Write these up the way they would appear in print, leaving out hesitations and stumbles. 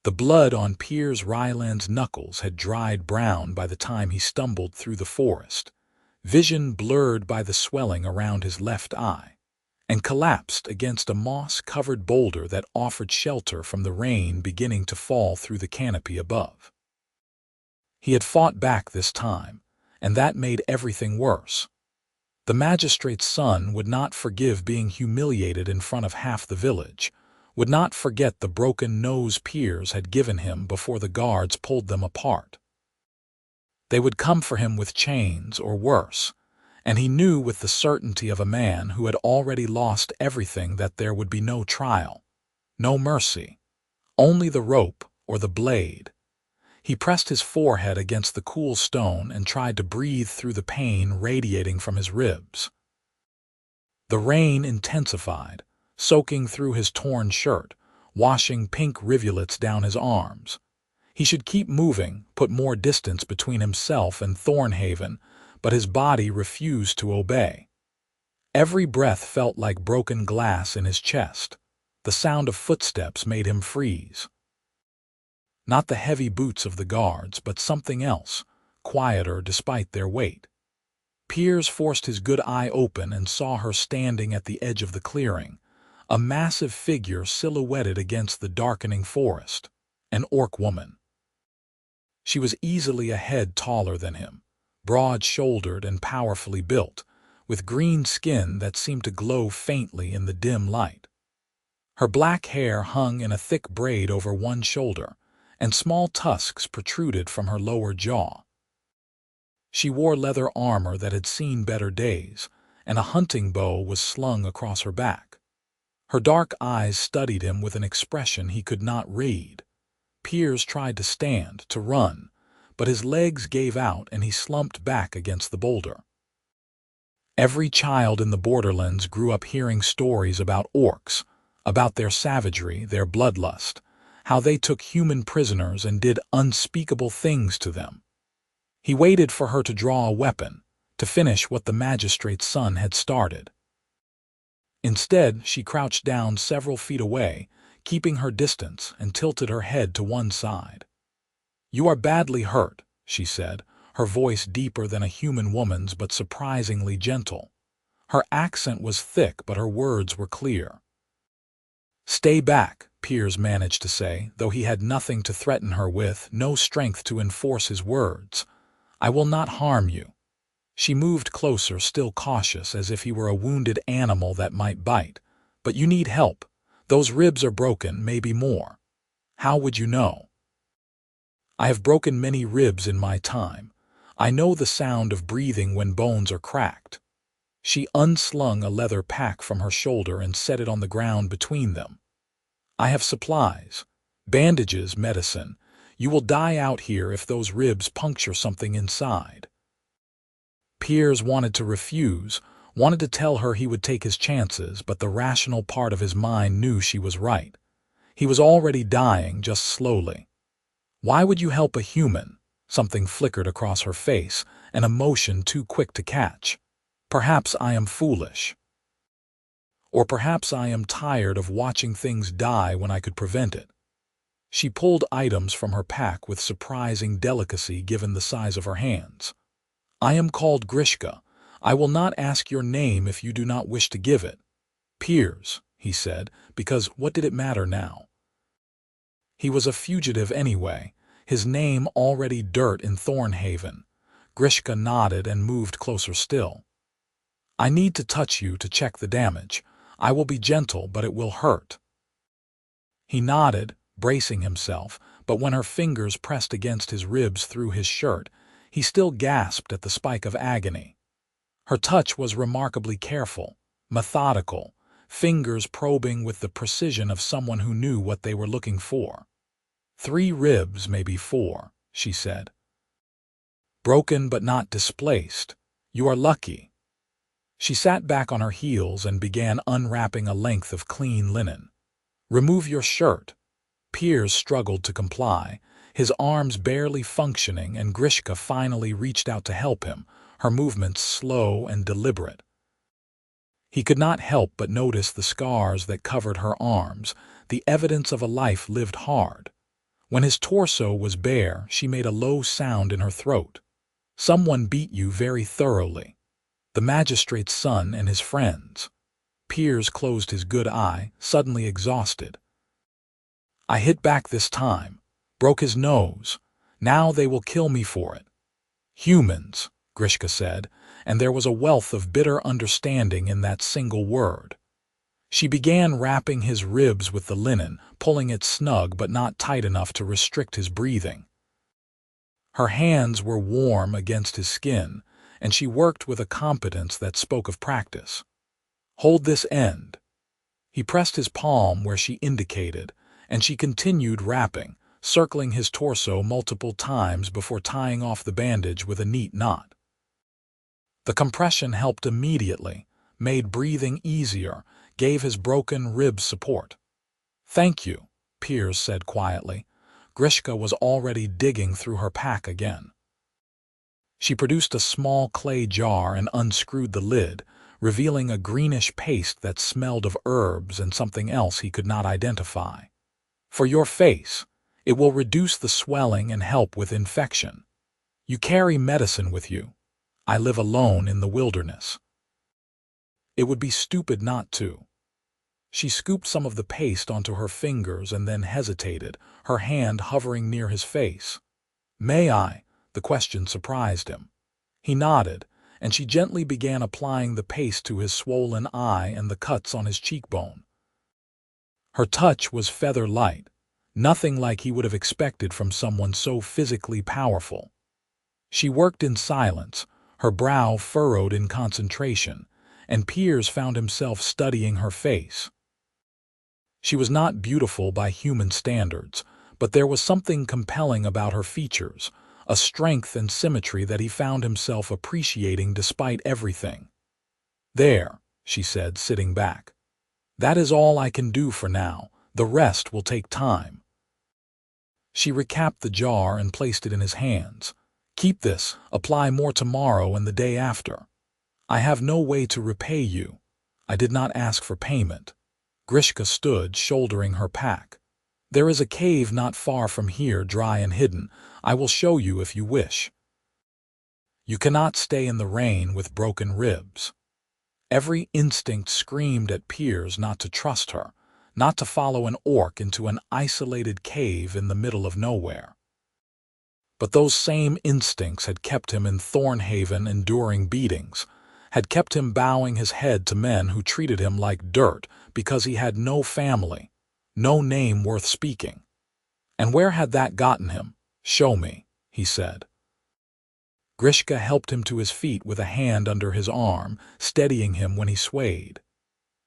The blood on Piers Ryland's knuckles had dried brown by the time he stumbled through the forest, vision blurred by the swelling around his left eye, and collapsed against a moss-covered boulder that offered shelter from the rain beginning to fall through the canopy above. He had fought back this time, and that made everything worse. The magistrate's son would not forgive being humiliated in front of half the village, would not forget the broken nose Piers had given him before the guards pulled them apart. They would come for him with chains or worse, and he knew with the certainty of a man who had already lost everything that there would be no trial, no mercy, only the rope or the blade. He pressed his forehead against the cool stone and tried to breathe through the pain radiating from his ribs. The rain intensified, soaking through his torn shirt, washing pink rivulets down his arms. He should keep moving, put more distance between himself and Thornhaven, but his body refused to obey. Every breath felt like broken glass in his chest. The sound of footsteps made him freeze. Not the heavy boots of the guards, but something else, quieter despite their weight. Piers forced his good eye open and saw her standing at the edge of the clearing, a massive figure silhouetted against the darkening forest, an orc woman. She was easily a head taller than him, broad-shouldered and powerfully built, with green skin that seemed to glow faintly in the dim light. Her black hair hung in a thick braid over one shoulder, and small tusks protruded from her lower jaw. She wore leather armor that had seen better days, and a hunting bow was slung across her back. Her dark eyes studied him with an expression he could not read. Piers tried to stand, to run, but his legs gave out and he slumped back against the boulder. Every child in the borderlands grew up hearing stories about orcs, about their savagery, their bloodlust, how they took human prisoners and did unspeakable things to them. He waited for her to draw a weapon, to finish what the magistrate's son had started. Instead, she crouched down several feet away, keeping her distance, and tilted her head to one side. "You are badly hurt," she said, her voice deeper than a human woman's but surprisingly gentle. Her accent was thick, but her words were clear. "Stay back," Piers managed to say, though he had nothing to threaten her with, no strength to enforce his words. "I will not harm you." She moved closer, still cautious, as if he were a wounded animal that might bite. "But you need help. Those ribs are broken, maybe more." "How would you know?" "I have broken many ribs in my time. I know the sound of breathing when bones are cracked." She unslung a leather pack from her shoulder and set it on the ground between them. "I have supplies. Bandages, medicine. You will die out here if those ribs puncture something inside." Piers wanted to refuse, wanted to tell her he would take his chances, but the rational part of his mind knew she was right. He was already dying, just slowly. "Why would you help a human?" Something flickered across her face, an emotion too quick to catch. "Perhaps I am foolish. Or perhaps I am tired of watching things die when I could prevent it." She pulled items from her pack with surprising delicacy given the size of her hands. "I am called Grishka. I will not ask your name if you do not wish to give it." "Piers," he said, because what did it matter now? He was a fugitive anyway, his name already dirt in Thornhaven. Grishka nodded and moved closer still. "I need to touch you to check the damage. I will be gentle, but it will hurt." He nodded, bracing himself, but when her fingers pressed against his ribs through his shirt, he still gasped at the spike of agony. Her touch was remarkably careful, methodical, fingers probing with the precision of someone who knew what they were looking for. "3 ribs, maybe 4, she said. "Broken but not displaced. You are lucky." She sat back on her heels and began unwrapping a length of clean linen. "Remove your shirt." Piers struggled to comply, his arms barely functioning, and Grishka finally reached out to help him, her movements slow and deliberate. He could not help but notice the scars that covered her arms, the evidence of a life lived hard. When his torso was bare, she made a low sound in her throat. Someone beat you very thoroughly. The magistrate's son and his friends. Piers closed his good eye, suddenly exhausted. I hit back this time. Broke his nose. Now they will kill me for it. Humans, Grishka said, and there was a wealth of bitter understanding in that single word. She began wrapping his ribs with the linen, pulling it snug but not tight enough to restrict his breathing. Her hands were warm against his skin, and she worked with a competence that spoke of practice. Hold this end. He pressed his palm where she indicated, and she continued wrapping, circling his torso multiple times before tying off the bandage with a neat knot. The compression helped immediately, made breathing easier, gave his broken ribs support. "Thank you," Piers said quietly. Grishka was already digging through her pack again. She produced a small clay jar and unscrewed the lid, revealing a greenish paste that smelled of herbs and something else he could not identify. "For your face. It will reduce the swelling and help with infection. You carry medicine with you. I live alone in the wilderness. It would be stupid not to." She scooped some of the paste onto her fingers and then hesitated, her hand hovering near his face. "May I?" The question surprised him. He nodded, and she gently began applying the paste to his swollen eye and the cuts on his cheekbone. Her touch was feather-light, nothing like he would have expected from someone so physically powerful. She worked in silence, her brow furrowed in concentration, and Piers found himself studying her face. She was not beautiful by human standards, but there was something compelling about her features, a strength and symmetry that he found himself appreciating despite everything. "There," she said, sitting back. "That is all I can do for now. The rest will take time." She recapped the jar and placed it in his hands. "Keep this, apply more tomorrow and the day after. I have no way to repay you. I did not ask for payment." Grishka stood, shouldering her pack. "There is a cave not far from here, dry and hidden. I will show you if you wish. You cannot stay in the rain with broken ribs." Every instinct screamed at Piers not to trust her, not to follow an orc into an isolated cave in the middle of nowhere. But those same instincts had kept him in Thornhaven enduring beatings, had kept him bowing his head to men who treated him like dirt because he had no family, no name worth speaking. And where had that gotten him? "Show me," he said. Grishka helped him to his feet with a hand under his arm, steadying him when he swayed.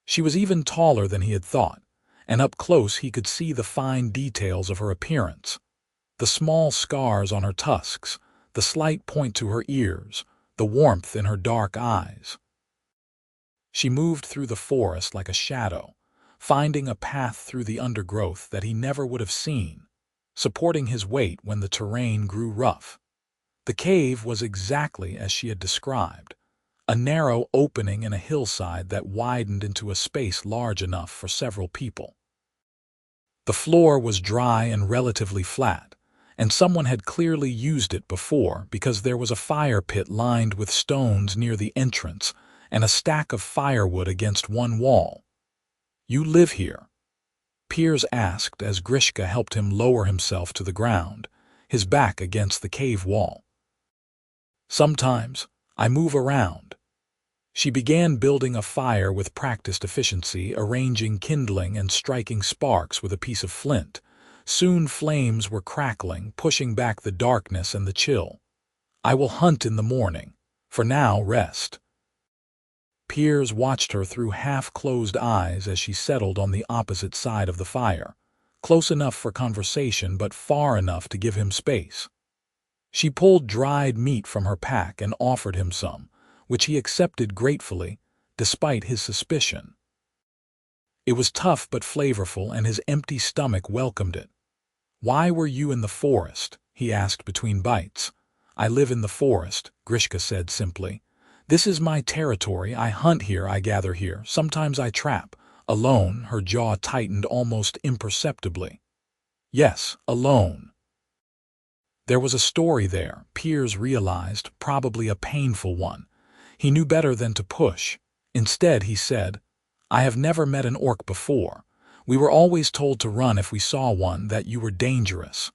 She was even taller than he had thought, and up close he could see the fine details of her appearance. The small scars on her tusks, the slight point to her ears, the warmth in her dark eyes. She moved through the forest like a shadow, finding a path through the undergrowth that he never would have seen, supporting his weight when the terrain grew rough. The cave was exactly as she had described, a narrow opening in a hillside that widened into a space large enough for several people. The floor was dry and relatively flat, and someone had clearly used it before because there was a fire pit lined with stones near the entrance and a stack of firewood against one wall. "You live here?" Piers asked as Grishka helped him lower himself to the ground, his back against the cave wall. "Sometimes. I move around." She began building a fire with practiced efficiency, arranging kindling and striking sparks with a piece of flint. Soon flames were crackling, pushing back the darkness and the chill. "I will hunt in the morning. For now, rest." Piers watched her through half-closed eyes as she settled on the opposite side of the fire, close enough for conversation but far enough to give him space. She pulled dried meat from her pack and offered him some, which he accepted gratefully, despite his suspicion. It was tough but flavorful, and his empty stomach welcomed it. "Why were you in the forest?" he asked between bites. "I live in the forest," Grishka said simply. "This is my territory. I hunt here, I gather here. Sometimes I trap." Alone, her jaw tightened almost imperceptibly. Yes, alone. There was a story there, Piers realized, probably a painful one. He knew better than to push. Instead, he said, I have never met an orc before. We were always told to run if we saw one, that you were dangerous.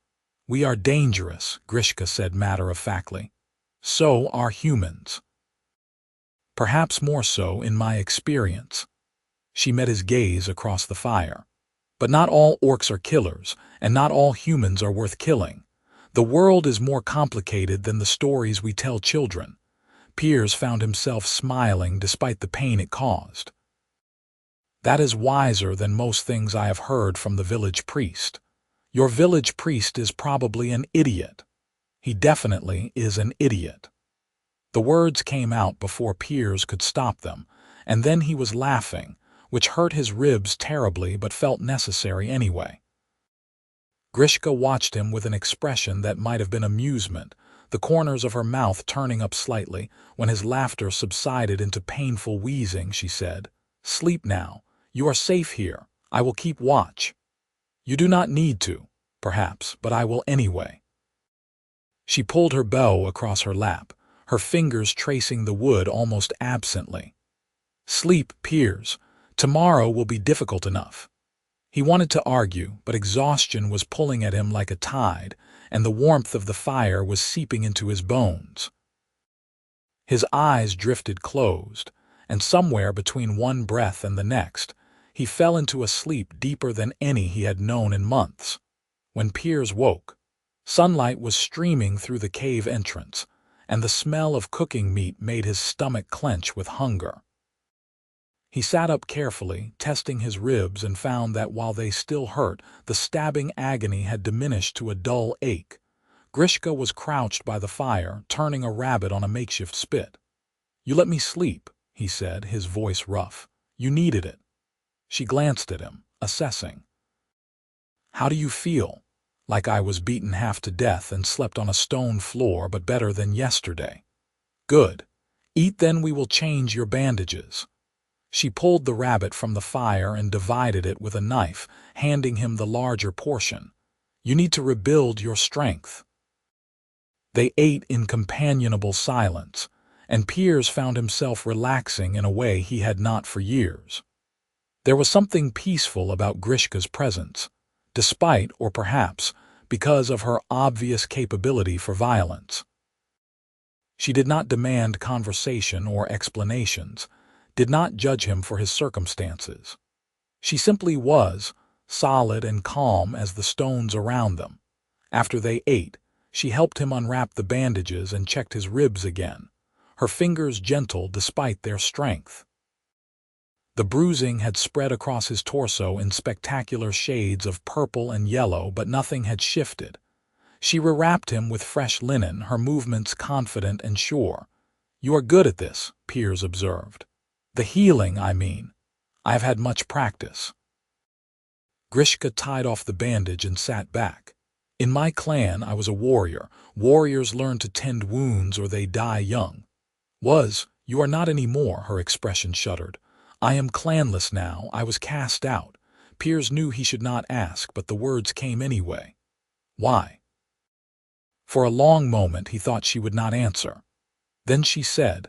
We are dangerous, Grishka said matter-of-factly. So are humans. Perhaps more so in my experience. She met his gaze across the fire. But not all orcs are killers, and not all humans are worth killing. The world is more complicated than the stories we tell children. Piers found himself smiling despite the pain it caused. That is wiser than most things I have heard from the village priest. Your village priest is probably an idiot. He definitely is an idiot. The words came out before Piers could stop them, and then he was laughing, which hurt his ribs terribly but felt necessary anyway. Grishka watched him with an expression that might have been amusement, the corners of her mouth turning up slightly. When his laughter subsided into painful wheezing, she said, Sleep now. You are safe here. I will keep watch. You do not need to, perhaps, but I will anyway. She pulled her bow across her lap, her fingers tracing the wood almost absently. Sleep, Piers. Tomorrow will be difficult enough. He wanted to argue, but exhaustion was pulling at him like a tide, and the warmth of the fire was seeping into his bones. His eyes drifted closed, and somewhere between one breath and the next, he fell into a sleep deeper than any he had known in months. When Piers woke, sunlight was streaming through the cave entrance, and the smell of cooking meat made his stomach clench with hunger. He sat up carefully, testing his ribs, and found that while they still hurt, the stabbing agony had diminished to a dull ache. Grishka was crouched by the fire, turning a rabbit on a makeshift spit. You let me sleep, he said, his voice rough. You needed it. She glanced at him, assessing. How do you feel? Like I was beaten half to death and slept on a stone floor, but better than yesterday. Good. Eat, then we will change your bandages. She pulled the rabbit from the fire and divided it with a knife, handing him the larger portion. You need to rebuild your strength. They ate in companionable silence, and Piers found himself relaxing in a way he had not for years. There was something peaceful about Grishka's presence, despite, or perhaps, because of her obvious capability for violence. She did not demand conversation or explanations, did not judge him for his circumstances. She simply was, solid and calm as the stones around them. After they ate, she helped him unwrap the bandages and checked his ribs again, her fingers gentle despite their strength. The bruising had spread across his torso in spectacular shades of purple and yellow, but nothing had shifted. She rewrapped him with fresh linen, her movements confident and sure. You are good at this, Piers observed. The healing, I mean. I have had much practice. Grishka tied off the bandage and sat back. In my clan, I was a warrior. Warriors learn to tend wounds or they die young. You are not anymore, her expression shuddered. I am clanless now. I was cast out. Piers knew he should not ask, but the words came anyway. Why? For a long moment he thought she would not answer. Then she said,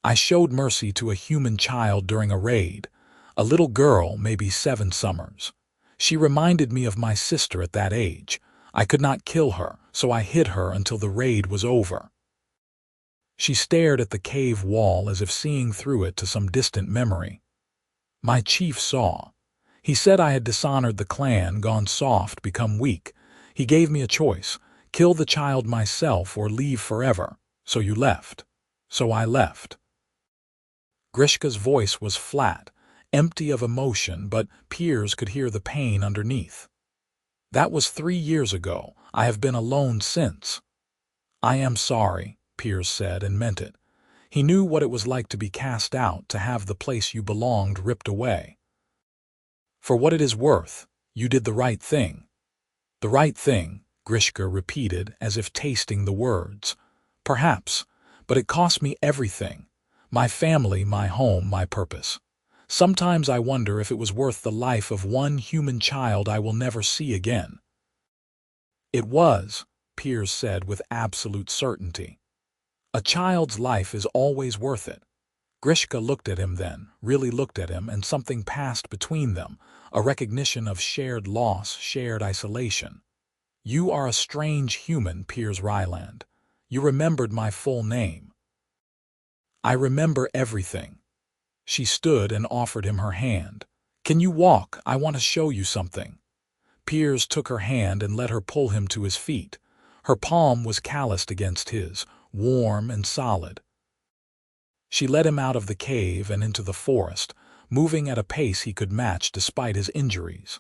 I showed mercy to a human child during a raid, a little girl, maybe 7 summers. She reminded me of my sister at that age. I could not kill her, so I hid her until the raid was over. She stared at the cave wall as if seeing through it to some distant memory. My chief saw. He said I had dishonored the clan, gone soft, become weak. He gave me a choice, kill the child myself or leave forever. So you left. So I left. Grishka's voice was flat, empty of emotion, but Piers could hear the pain underneath. That was 3 years ago. I have been alone since. I am sorry, Piers said, and meant it. He knew what it was like to be cast out, to have the place you belonged ripped away. For what it is worth, you did the right thing. The right thing, Grishka repeated, as if tasting the words. Perhaps, but it cost me everything. My family, my home, my purpose. Sometimes I wonder if it was worth the life of one human child I will never see again. It was, Piers said with absolute certainty. A child's life is always worth it. Grishka looked at him then, really looked at him, and something passed between them, a recognition of shared loss, shared isolation. You are a strange human, Piers Ryland. You remembered my full name. I remember everything. She stood and offered him her hand. Can you walk? I want to show you something. Piers took her hand and let her pull him to his feet. Her palm was calloused against his, warm and solid. She led him out of the cave and into the forest, moving at a pace he could match despite his injuries.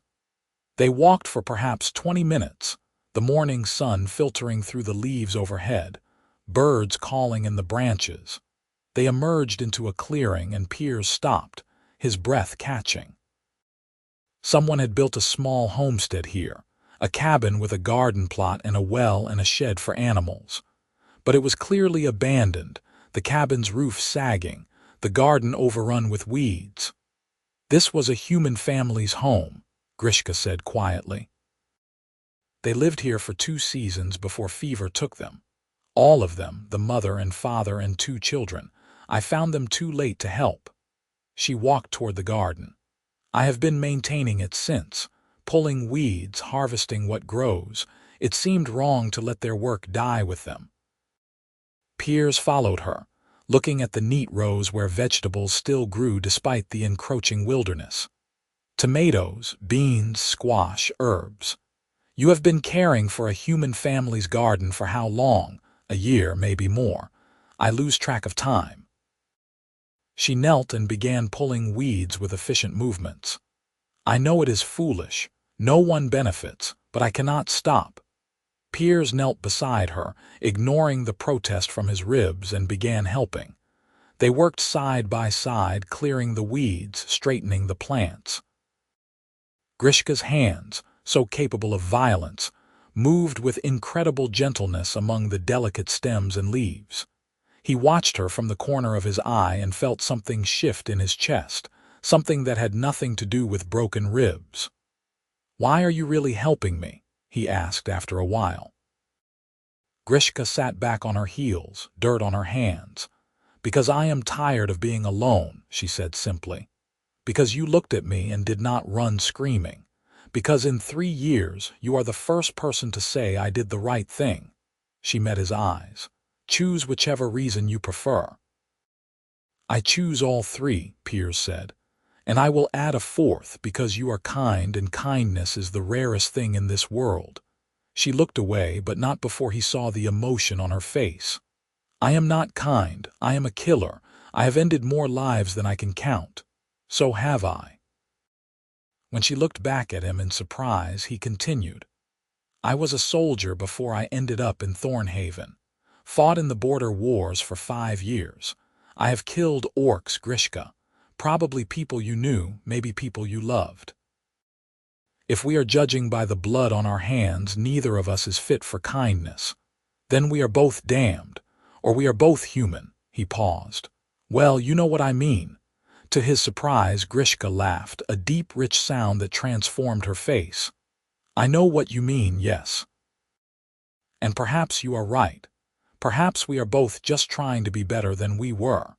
They walked for perhaps 20 minutes, the morning sun filtering through the leaves overhead, birds calling in the branches. They emerged into a clearing and Piers stopped, his breath catching. Someone had built a small homestead here, a cabin with a garden plot and a well and a shed for animals. But it was clearly abandoned, the cabin's roof sagging, the garden overrun with weeds. This was a human family's home, Grishka said quietly. They lived here for 2 seasons before fever took them. All of them, the mother and father and 2 children. I found them too late to help. She walked toward the garden. I have been maintaining it since, pulling weeds, harvesting what grows. It seemed wrong to let their work die with them. Piers followed her, looking at the neat rows where vegetables still grew despite the encroaching wilderness. Tomatoes, beans, squash, herbs. You have been caring for a human family's garden for how long? A year, maybe more. I lose track of time. She knelt and began pulling weeds with efficient movements. I know it is foolish. No one benefits, but I cannot stop. Piers knelt beside her, ignoring the protest from his ribs, and began helping. They worked side by side, clearing the weeds, straightening the plants. Grishka's hands, so capable of violence, moved with incredible gentleness among the delicate stems and leaves. He watched her from the corner of his eye and felt something shift in his chest, something that had nothing to do with broken ribs. "Why are you really helping me?" he asked after a while. Grishka sat back on her heels, dirt on her hands. "Because I am tired of being alone," she said simply. "Because you looked at me and did not run screaming. Because in 3 years you are the first person to say I did the right thing." She met his eyes. "Choose whichever reason you prefer." "I choose all 3, Piers said. "And I will add a 4th because you are kind and kindness is the rarest thing in this world." She looked away, but not before he saw the emotion on her face. "I am not kind. I am a killer. I have ended more lives than I can count. So have I." When she looked back at him in surprise, he continued. "I was a soldier before I ended up in Thornhaven. Fought in the border wars for 5 years. I have killed orcs, Grishka. Probably people you knew, maybe people you loved. If we are judging by the blood on our hands, neither of us is fit for kindness. Then we are both damned, or we are both human." He paused. "Well, you know what I mean." To his surprise, Grishka laughed, a deep, rich sound that transformed her face. "I know what you mean, yes. And perhaps you are right. Perhaps we are both just trying to be better than we were."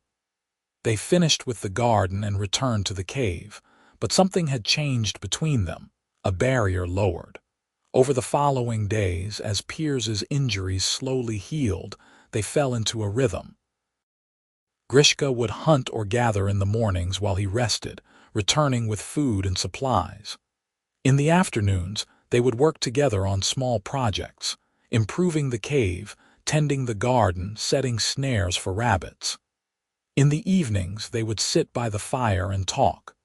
They finished with the garden and returned to the cave, but something had changed between them, a barrier lowered. Over the following days, as Piers's injuries slowly healed, they fell into a rhythm. Grishka would hunt or gather in the mornings while he rested, returning with food and supplies. In the afternoons, they would work together on small projects, improving the cave, tending the garden, setting snares for rabbits. In the evenings, they would sit by the fire and talk.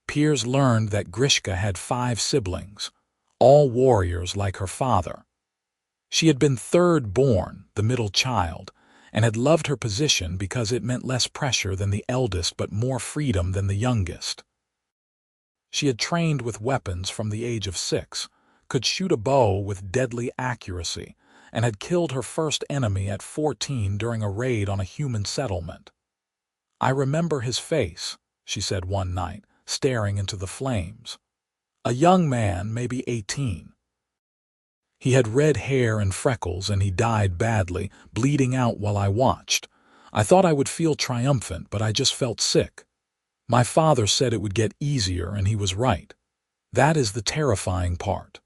Piers learned that Grishka had 5 siblings, all warriors like her father. She had been third born, the middle child, and had loved her position because it meant less pressure than the eldest but more freedom than the youngest. She had trained with weapons from the age of 6, could shoot a bow with deadly accuracy, and had killed her first enemy at 14 during a raid on a human settlement. "I remember his face," she said one night, staring into the flames. "A young man, maybe 18. He had red hair and freckles, and he died badly, bleeding out while I watched. I thought I would feel triumphant, but I just felt sick. My father said it would get easier, and he was right. That is the terrifying part.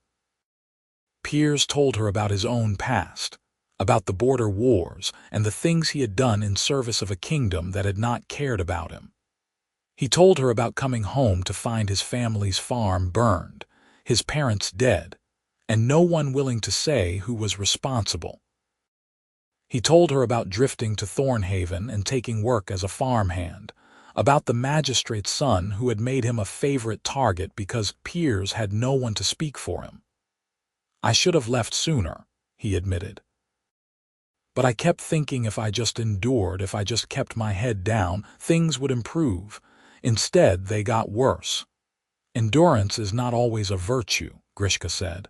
Piers told her about his own past, about the border wars and the things he had done in service of a kingdom that had not cared about him. He told her about coming home to find his family's farm burned, his parents dead, and no one willing to say who was responsible. He told her about drifting to Thornhaven and taking work as a farmhand, about the magistrate's son who had made him a favorite target because Piers had no one to speak for him. I should have left sooner, he admitted. But I kept thinking if I just endured, if I just kept my head down, things would improve. Instead, they got worse. Endurance is not always a virtue, Grishka said.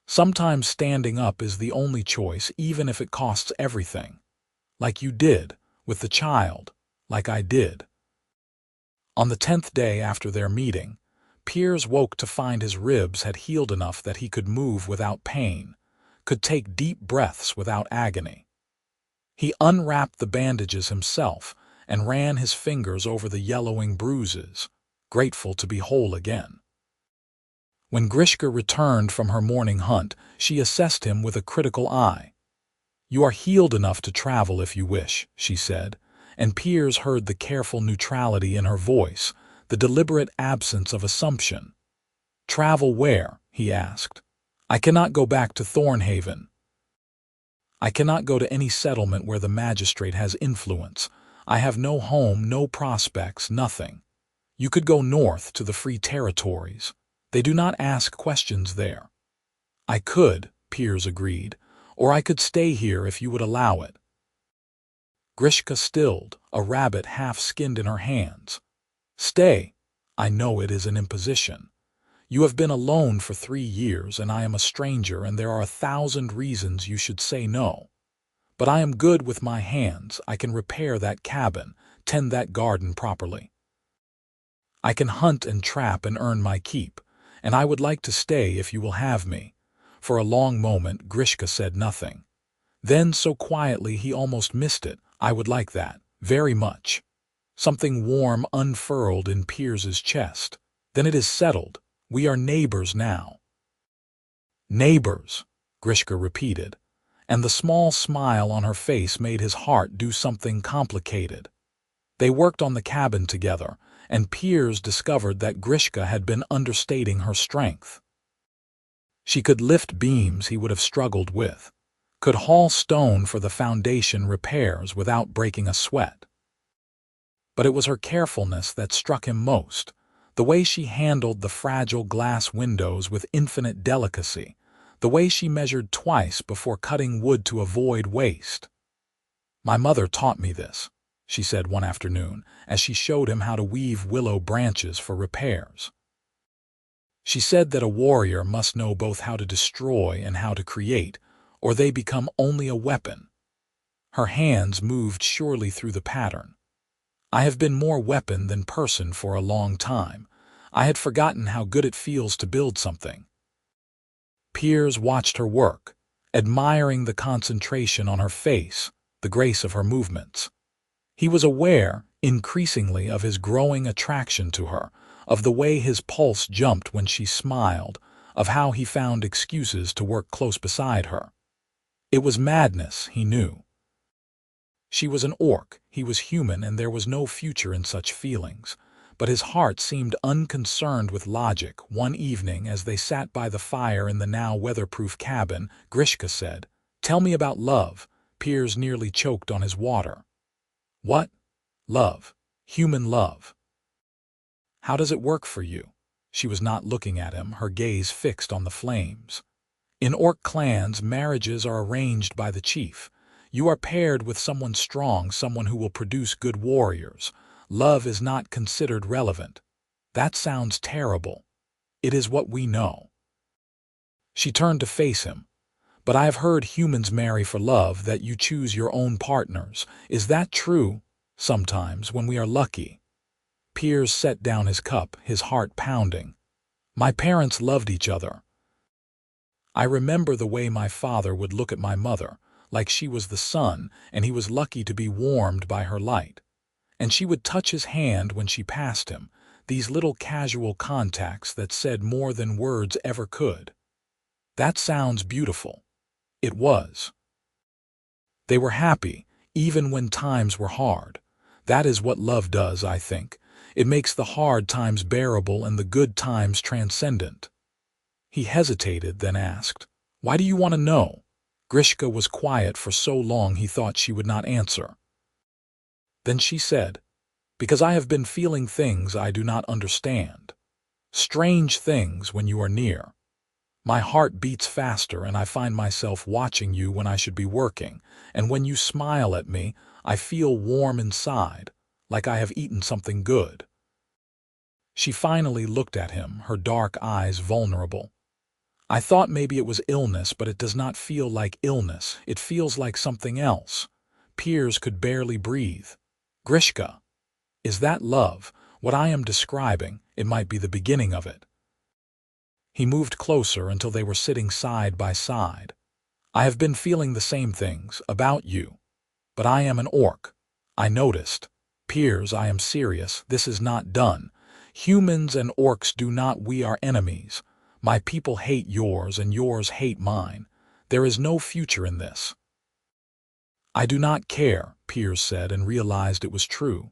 Sometimes standing up is the only choice, even if it costs everything. Like you did, with the child, like I did. On the 10th day after their meeting, Piers woke to find his ribs had healed enough that he could move without pain, could take deep breaths without agony. He unwrapped the bandages himself and ran his fingers over the yellowing bruises, grateful to be whole again. When Grishka returned from her morning hunt, she assessed him with a critical eye. "You are healed enough to travel if you wish," she said, and Piers heard the careful neutrality in her voice, the deliberate absence of assumption. "Travel where?" he asked. "I cannot go back to Thornhaven. I cannot go to any settlement where the magistrate has influence. I have no home, no prospects, nothing. You could go north to the Free Territories. They do not ask questions there." "I could," Piers agreed, "or I could stay here if you would allow it." Grishka stilled, a rabbit half-skinned in her hands. "Stay. I know it is an imposition. You have been alone for 3 years, and I am a stranger, and there are 1,000 reasons you should say no. But I am good with my hands. I can repair that cabin, tend that garden properly. I can hunt and trap and earn my keep, and I would like to stay if you will have me." For a long moment Grishka said nothing. Then, so quietly he almost missed it, "I would like that, very much." Something warm unfurled in Piers's chest. "Then it is settled. We are neighbors now." "Neighbors," Grishka repeated, and the small smile on her face made his heart do something complicated. They worked on the cabin together, and Piers discovered that Grishka had been understating her strength. She could lift beams he would have struggled with, could haul stone for the foundation repairs without breaking a sweat. But it was her carefulness that struck him most, the way she handled the fragile glass windows with infinite delicacy, the way she measured twice before cutting wood to avoid waste. "My mother taught me this," she said one afternoon, as she showed him how to weave willow branches for repairs. "She said that a warrior must know both how to destroy and how to create, or they become only a weapon." Her hands moved surely through the pattern. "I have been more weapon than person for a long time. I had forgotten how good it feels to build something." Piers watched her work, admiring the concentration on her face, the grace of her movements. He was aware, increasingly, of his growing attraction to her, of the way his pulse jumped when she smiled, of how he found excuses to work close beside her. It was madness, he knew. She was an orc, he was human, and there was no future in such feelings. But his heart seemed unconcerned with logic. One evening, as they sat by the fire in the now weatherproof cabin, Grishka said, "Tell me about love." Piers nearly choked on his water. "What? Love. Human love. How does it work for you?" She was not looking at him, her gaze fixed on the flames. "In orc clans, marriages are arranged by the chief. You are paired with someone strong, someone who will produce good warriors. Love is not considered relevant." "That sounds terrible." "It is what we know." She turned to face him. "But I have heard humans marry for love, that you choose your own partners. Is that true?" "Sometimes, when we are lucky." Piers set down his cup, his heart pounding. "My parents loved each other." I remember the way my father would look at my mother, like she was the sun and he was lucky to be warmed by her light. And she would touch his hand when she passed him, these little casual contacts that said more than words ever could. That sounds beautiful. It was. They were happy, even when times were hard. That is what love does, I think. It makes the hard times bearable and the good times transcendent. He hesitated, then asked, "Why do you want to know?" Grishka was quiet for so long he thought she would not answer. Then she said, "Because I have been feeling things I do not understand. Strange things when you are near. My heart beats faster and I find myself watching you when I should be working, and when you smile at me, I feel warm inside, like I have eaten something good." She finally looked at him, her dark eyes vulnerable. "I thought maybe it was illness, but it does not feel like illness. It feels like something else." Piers could barely breathe. "Grishka, is that love? What I am describing, it might be the beginning of it." He moved closer until they were sitting side by side. "I have been feeling the same things about you. But I am an orc. I noticed. Piers, I am serious. This is not done. Humans and orcs do not. We are enemies. My people hate yours and yours hate mine. There is no future in this." "I do not care," Piers said, and realized it was true.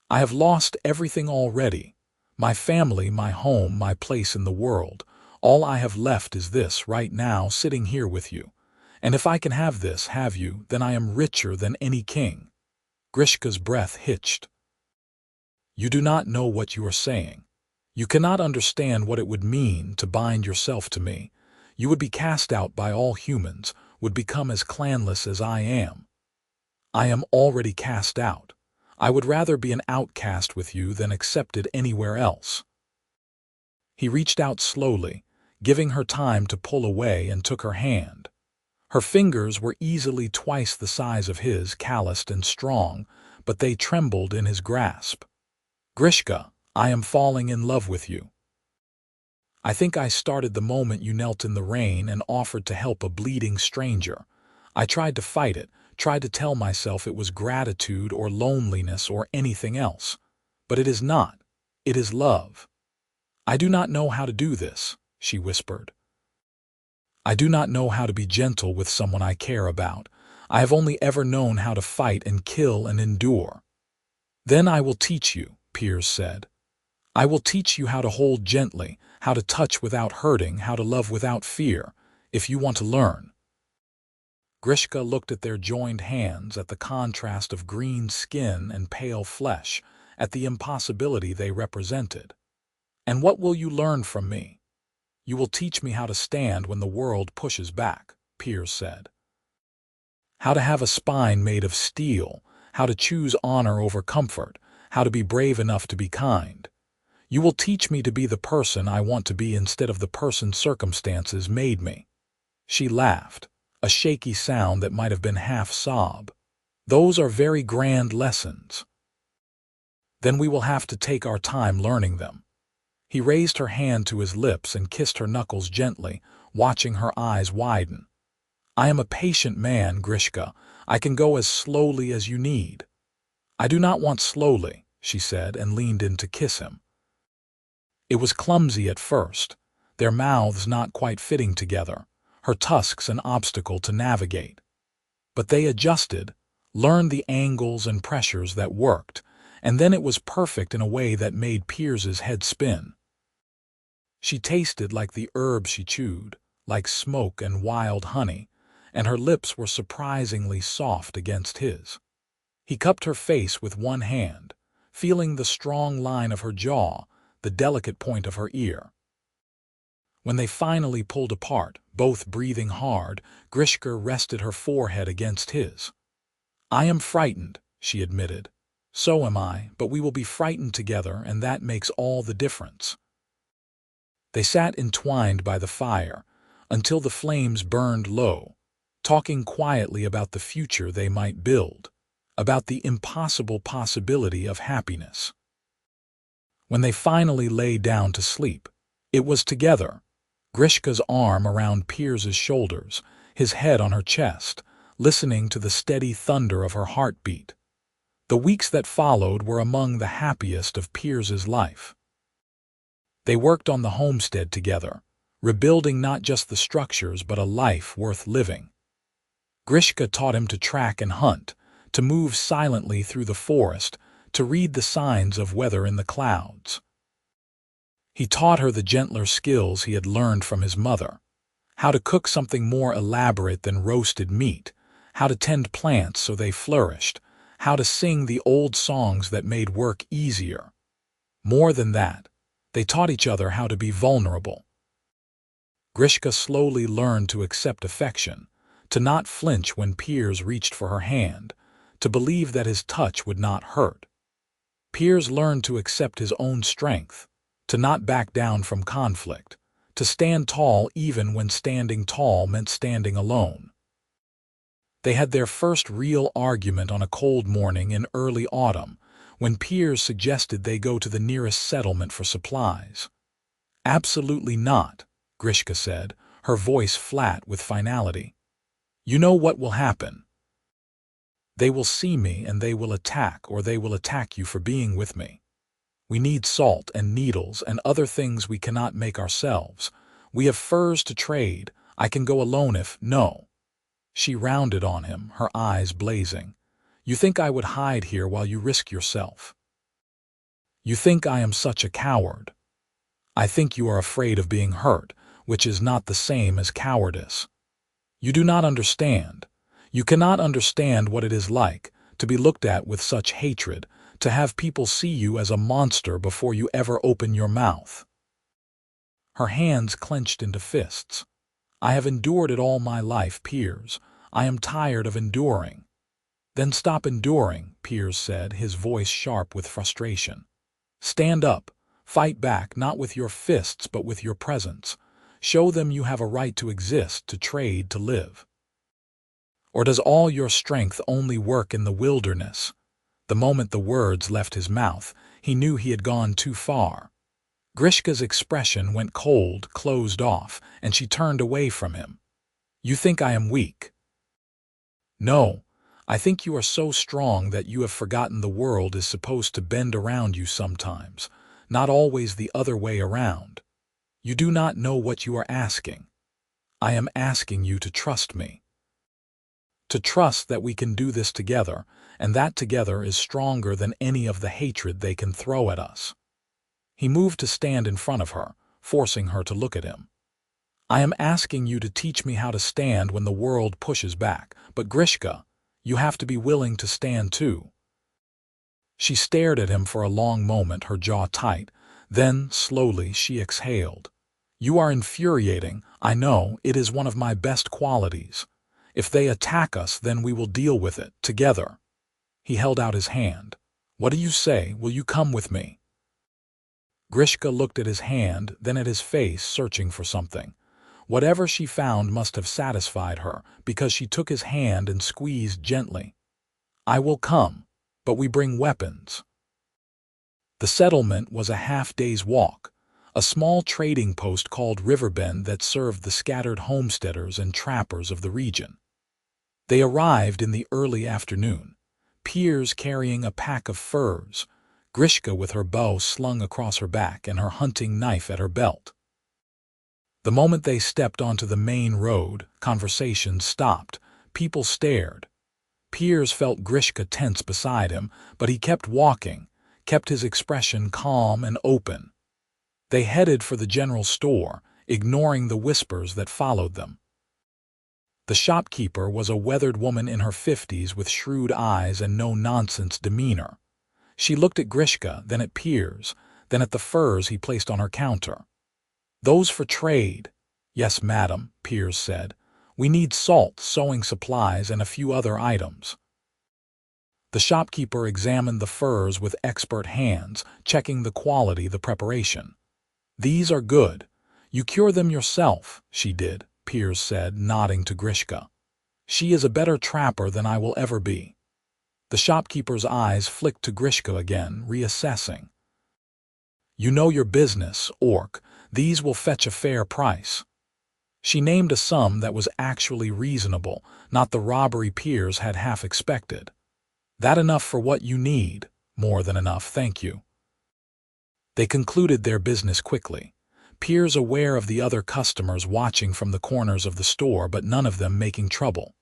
"I have lost everything already. My family, my home, my place in the world. All I have left is this right now, sitting here with you. And if I can have this, have you, then I am richer than any king." Grishka's breath hitched. "You do not know what you are saying. You cannot understand what it would mean to bind yourself to me. You would be cast out by all humans, would become as clanless as I am. I am already cast out. I would rather be an outcast with you than accepted anywhere else." He reached out slowly, giving her time to pull away, and took her hand. Her fingers were easily twice the size of his, calloused and strong, but they trembled in his grasp. "Grishka, I am falling in love with you. I think I started the moment you knelt in the rain and offered to help a bleeding stranger. I tried to fight it, tried to tell myself it was gratitude or loneliness or anything else. But it is not. It is love. I do not know how to do this," she whispered. "I do not know how to be gentle with someone I care about. I have only ever known how to fight and kill and endure." "Then I will teach you," Piers said. "I will teach you how to hold gently, how to touch without hurting, how to love without fear, if you want to learn." Grishka looked at their joined hands, at the contrast of green skin and pale flesh, at the impossibility they represented. "And what will you learn from me?" "You will teach me how to stand when the world pushes back," Piers said. "How to have a spine made of steel, how to choose honor over comfort, how to be brave enough to be kind. You will teach me to be the person I want to be instead of the person circumstances made me." She laughed, a shaky sound that might have been half sob. "Those are very grand lessons." "Then we will have to take our time learning them." He raised her hand to his lips and kissed her knuckles gently, watching her eyes widen. "I am a patient man, Grishka. I can go as slowly as you need." "I do not want slowly," she said, and leaned in to kiss him. It was clumsy at first, their mouths not quite fitting together, her tusks an obstacle to navigate. But they adjusted, learned the angles and pressures that worked, and then it was perfect in a way that made Piers's head spin. She tasted like the herb she chewed, like smoke and wild honey, and her lips were surprisingly soft against his. He cupped her face with one hand, feeling the strong line of her jaw, the delicate point of her ear. When they finally pulled apart, both breathing hard, Grishka rested her forehead against his. "I am frightened," she admitted. "So am I, but we will be frightened together, and that makes all the difference." They sat entwined by the fire, until the flames burned low, talking quietly about the future they might build, about the impossible possibility of happiness. When they finally lay down to sleep, it was together. Grishka's arm around Piers's shoulders, his head on her chest, listening to the steady thunder of her heartbeat. The weeks that followed were among the happiest of Piers's life. They worked on the homestead together, rebuilding not just the structures but a life worth living. Grishka taught him to track and hunt, to move silently through the forest, to read the signs of weather in the clouds. He taught her the gentler skills he had learned from his mother, how to cook something more elaborate than roasted meat, how to tend plants so they flourished, how to sing the old songs that made work easier. More than that, they taught each other how to be vulnerable. Grishka slowly learned to accept affection, to not flinch when Piers reached for her hand, to believe that his touch would not hurt. Piers learned to accept his own strength, to not back down from conflict, to stand tall even when standing tall meant standing alone. They had their first real argument on a cold morning in early autumn, when Piers suggested they go to the nearest settlement for supplies. "Absolutely not," Grishka said, her voice flat with finality. "You know what will happen. They will see me and they will attack, or they will attack you for being with me. We need salt and needles and other things we cannot make ourselves. We have furs to trade. I can go alone if—" "No." She rounded on him, her eyes blazing. "You think I would hide here while you risk yourself? You think I am such a coward? I think you are afraid of being hurt, which is not the same as cowardice. You do not understand. You cannot understand what it is like to be looked at with such hatred, to have people see you as a monster before you ever open your mouth." Her hands clenched into fists. "I have endured it all my life, Piers. I am tired of enduring." "Then stop enduring," Piers said, his voice sharp with frustration. "Stand up. Fight back, not with your fists but with your presence. Show them you have a right to exist, to trade, to live. Or does all your strength only work in the wilderness?" The moment the words left his mouth, he knew he had gone too far. Grishka's expression went cold, closed off, and she turned away from him. "You think I am weak?" "No, I think you are so strong that you have forgotten the world is supposed to bend around you sometimes, not always the other way around. You do not know what you are asking. I am asking you to trust me. To trust that we can do this together, and that together is stronger than any of the hatred they can throw at us." He moved to stand in front of her, forcing her to look at him. "I am asking you to teach me how to stand when the world pushes back, but Grishka, you have to be willing to stand too." She stared at him for a long moment, her jaw tight. Then, slowly, she exhaled. "You are infuriating. I know, it is one of my best qualities. If they attack us, then we will deal with it, together." He held out his hand. "What do you say? Will you come with me?" Grishka looked at his hand, then at his face, searching for something. Whatever she found must have satisfied her, because she took his hand and squeezed gently. "I will come, but we bring weapons." The settlement was a half-day's walk, a small trading post called Riverbend that served the scattered homesteaders and trappers of the region. They arrived in the early afternoon, Piers carrying a pack of furs, Grishka with her bow slung across her back and her hunting knife at her belt. The moment they stepped onto the main road, conversation stopped. People stared. Piers felt Grishka tense beside him, but he kept walking, kept his expression calm and open. They headed for the general store, ignoring the whispers that followed them. The shopkeeper was a weathered woman in her 50s with shrewd eyes and no-nonsense demeanor. She looked at Grishka, then at Piers, then at the furs he placed on her counter. "Those for trade." "Yes, madam," Piers said. "We need salt, sewing supplies, and a few other items." The shopkeeper examined the furs with expert hands, checking the quality, the preparation. "These are good. You cure them yourself." "She did," Piers said, nodding to Grishka. "She is a better trapper than I will ever be." The shopkeeper's eyes flicked to Grishka again, reassessing. "You know your business, orc. These will fetch a fair price." She named a sum that was actually reasonable, not the robbery Piers had half expected. "That enough for what you need?" "More than enough, thank you." They concluded their business quickly. Piers aware of the other customers watching from the corners of the store, but none of them making trouble.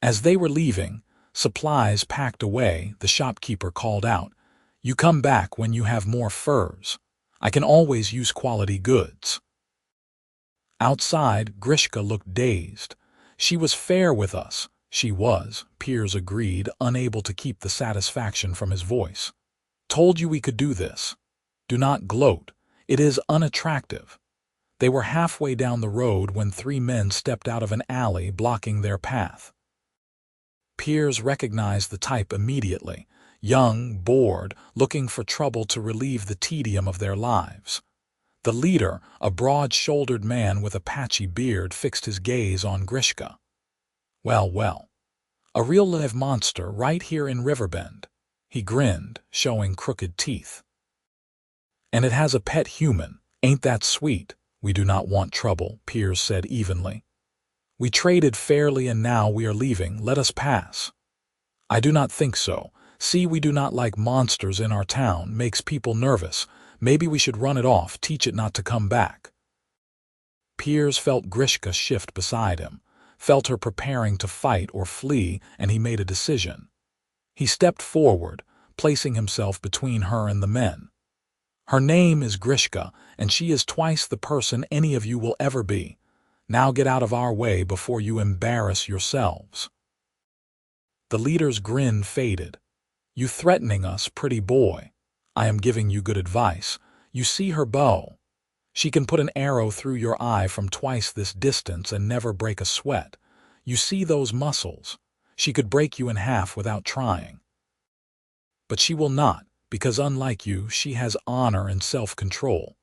As they were leaving, supplies packed away, the shopkeeper called out, "You come back when you have more furs. I can always use quality goods." Outside, Grishka looked dazed. "She was fair with us." "She was," Piers agreed, unable to keep the satisfaction from his voice. "Told you we could do this." "Do not gloat. It is unattractive." They were halfway down the road when 3 men stepped out of an alley blocking their path. Piers recognized the type immediately. Young, bored, looking for trouble to relieve the tedium of their lives. The leader, a broad-shouldered man with a patchy beard, fixed his gaze on Grishka. "Well, well. A real live monster right here in Riverbend." He grinned, showing crooked teeth. "And it has a pet human. Ain't that sweet?" "We do not want trouble," Piers said evenly. "We traded fairly and now we are leaving. Let us pass." "I do not think so. See, we do not like monsters in our town. Makes people nervous. Maybe we should run it off, teach it not to come back." Piers felt Grishka shift beside him, felt her preparing to fight or flee, and he made a decision. He stepped forward, placing himself between her and the men. "Her name is Grishka, and she is twice the person any of you will ever be. Now get out of our way before you embarrass yourselves." The leader's grin faded. "You threatening us, pretty boy? I am giving you good advice. You see her bow? She can put an arrow through your eye from twice this distance and never break a sweat. You see those muscles? She could break you in half without trying. But she will not, because unlike you, she has honor and self-control.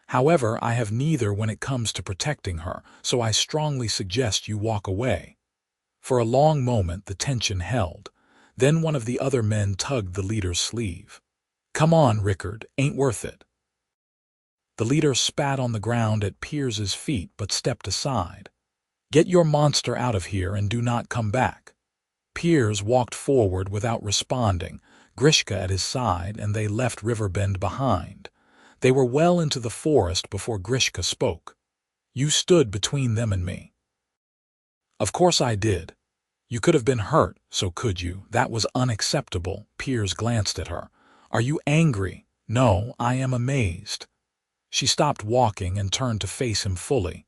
However, I have neither when it comes to protecting her, so I strongly suggest you walk away." For a long moment the tension held. Then one of the other men tugged the leader's sleeve. "Come on, Rickard, ain't worth it." The leader spat on the ground at Piers's feet but stepped aside. "Get your monster out of here and do not come back." Piers walked forward without responding, Grishka at his side, and they left Riverbend behind. They were well into the forest before Grishka spoke. "You stood between them and me." "Of course I did. You could have been hurt, so could you? That was unacceptable." Piers glanced at her. "Are you angry?" "No, I am amazed." She stopped walking and turned to face him fully.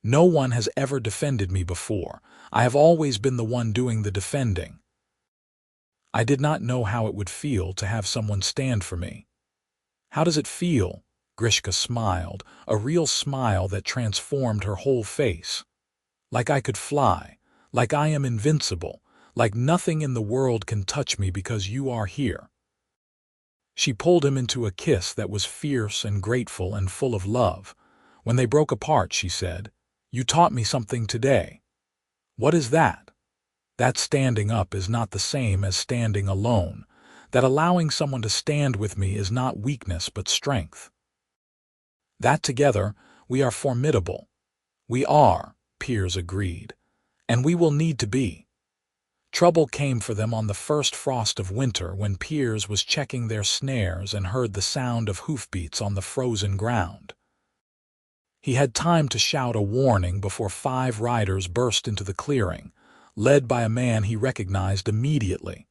"No one has ever defended me before. I have always been the one doing the defending. I did not know how it would feel to have someone stand for me." "How does it feel?" Grishka smiled, a real smile that transformed her whole face. "Like I could fly, like I am invincible, like nothing in the world can touch me because you are here." She pulled him into a kiss that was fierce and grateful and full of love. When they broke apart, she said, "You taught me something today." "What is that?" "That standing up is not the same as standing alone. That allowing someone to stand with me is not weakness but strength. That together, we are formidable." "We are," Piers agreed. "And we will need to be." Trouble came for them on the first frost of winter when Piers was checking their snares and heard the sound of hoofbeats on the frozen ground. He had time to shout a warning before 5 riders burst into the clearing, led by a man he recognized immediately.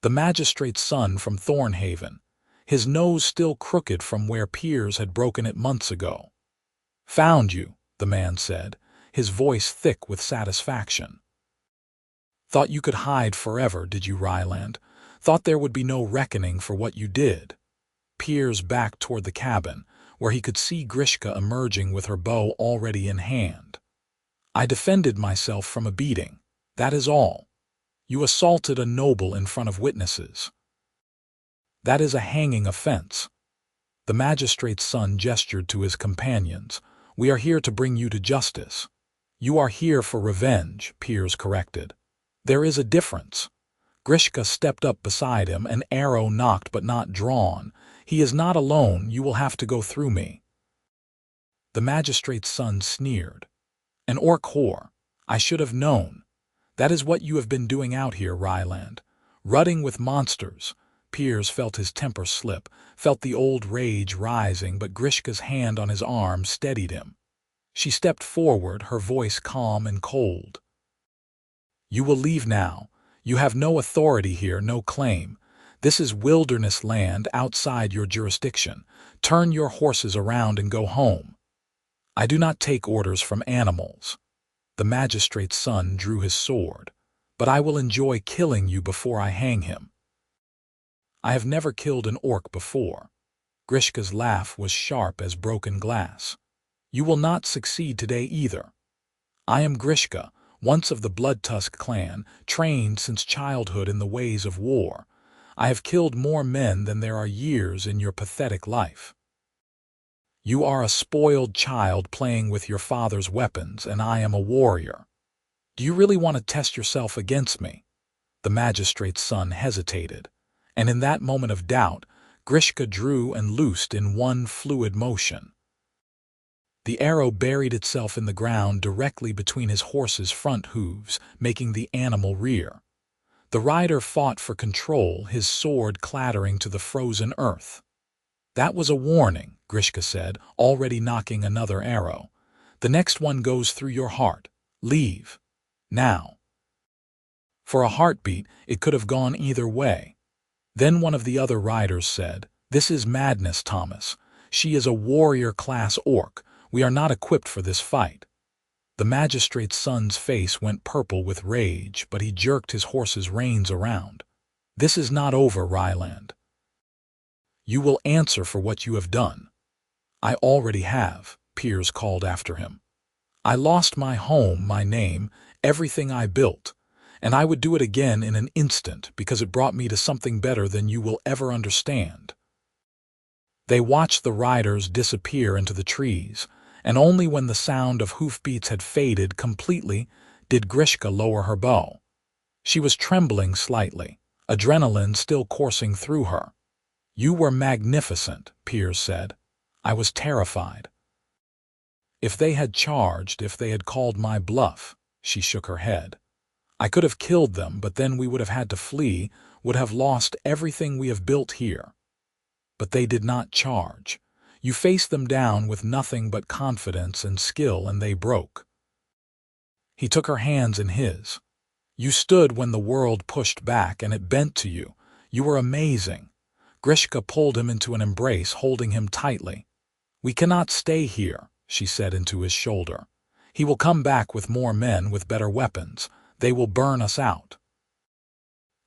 The magistrate's son from Thornhaven, his nose still crooked from where Piers had broken it months ago. "Found you," the man said, his voice thick with satisfaction. "Thought you could hide forever, did you, Ryland? Thought there would be no reckoning for what you did?" Piers backed toward the cabin, where he could see Grishka emerging with her bow already in hand. "I defended myself from a beating. That is all. You assaulted a noble in front of witnesses. That is a hanging offense." The magistrate's son gestured to his companions. "We are here to bring you to justice." "You are here for revenge," Piers corrected. "There is a difference." Grishka stepped up beside him, an arrow knocked but not drawn. "He is not alone. You will have to go through me." The magistrate's son sneered. An orc whore. I should have known. That is what you have been doing out here, Ryland. Rutting with monsters. Piers felt his temper slip, felt the old rage rising, but Grishka's hand on his arm steadied him. She stepped forward, her voice calm and cold. You will leave now. You have no authority here, no claim. This is wilderness land outside your jurisdiction. Turn your horses around and go home. I do not take orders from animals. The magistrate's son drew his sword. But I will enjoy killing you before I hang him. I have never killed an orc before. Grishka's laugh was sharp as broken glass. You will not succeed today either. I am Grishka, once of the Bloodtusk clan, trained since childhood in the ways of war. I have killed more men than there are years in your pathetic life. You are a spoiled child playing with your father's weapons, and I am a warrior. Do you really want to test yourself against me? The magistrate's son hesitated, and in that moment of doubt, Grishka drew and loosed in one fluid motion. The arrow buried itself in the ground directly between his horse's front hooves, making the animal rear. The rider fought for control, his sword clattering to the frozen earth. That was a warning, Grishka said, already knocking another arrow. The next one goes through your heart. Leave. Now. For a heartbeat, it could have gone either way. Then one of the other riders said, This is madness, Thomas. She is a warrior-class orc. We are not equipped for this fight. The magistrate's son's face went purple with rage, but he jerked his horse's reins around. This is not over, Ryland. You will answer for what you have done. I already have, Piers called after him. I lost my home, my name, everything I built, and I would do it again in an instant because it brought me to something better than you will ever understand. They watched the riders disappear into the trees, and only when the sound of hoofbeats had faded completely did Grishka lower her bow. She was trembling slightly, adrenaline still coursing through her. You were magnificent, Piers said. I was terrified. If they had charged, if they had called my bluff, she shook her head. I could have killed them, but then we would have had to flee, would have lost everything we have built here. But they did not charge. You faced them down with nothing but confidence and skill, and they broke. He took her hands in his. You stood when the world pushed back, and it bent to you. You were amazing. Grishka pulled him into an embrace, holding him tightly. We cannot stay here, she said into his shoulder. He will come back with more men with better weapons. They will burn us out.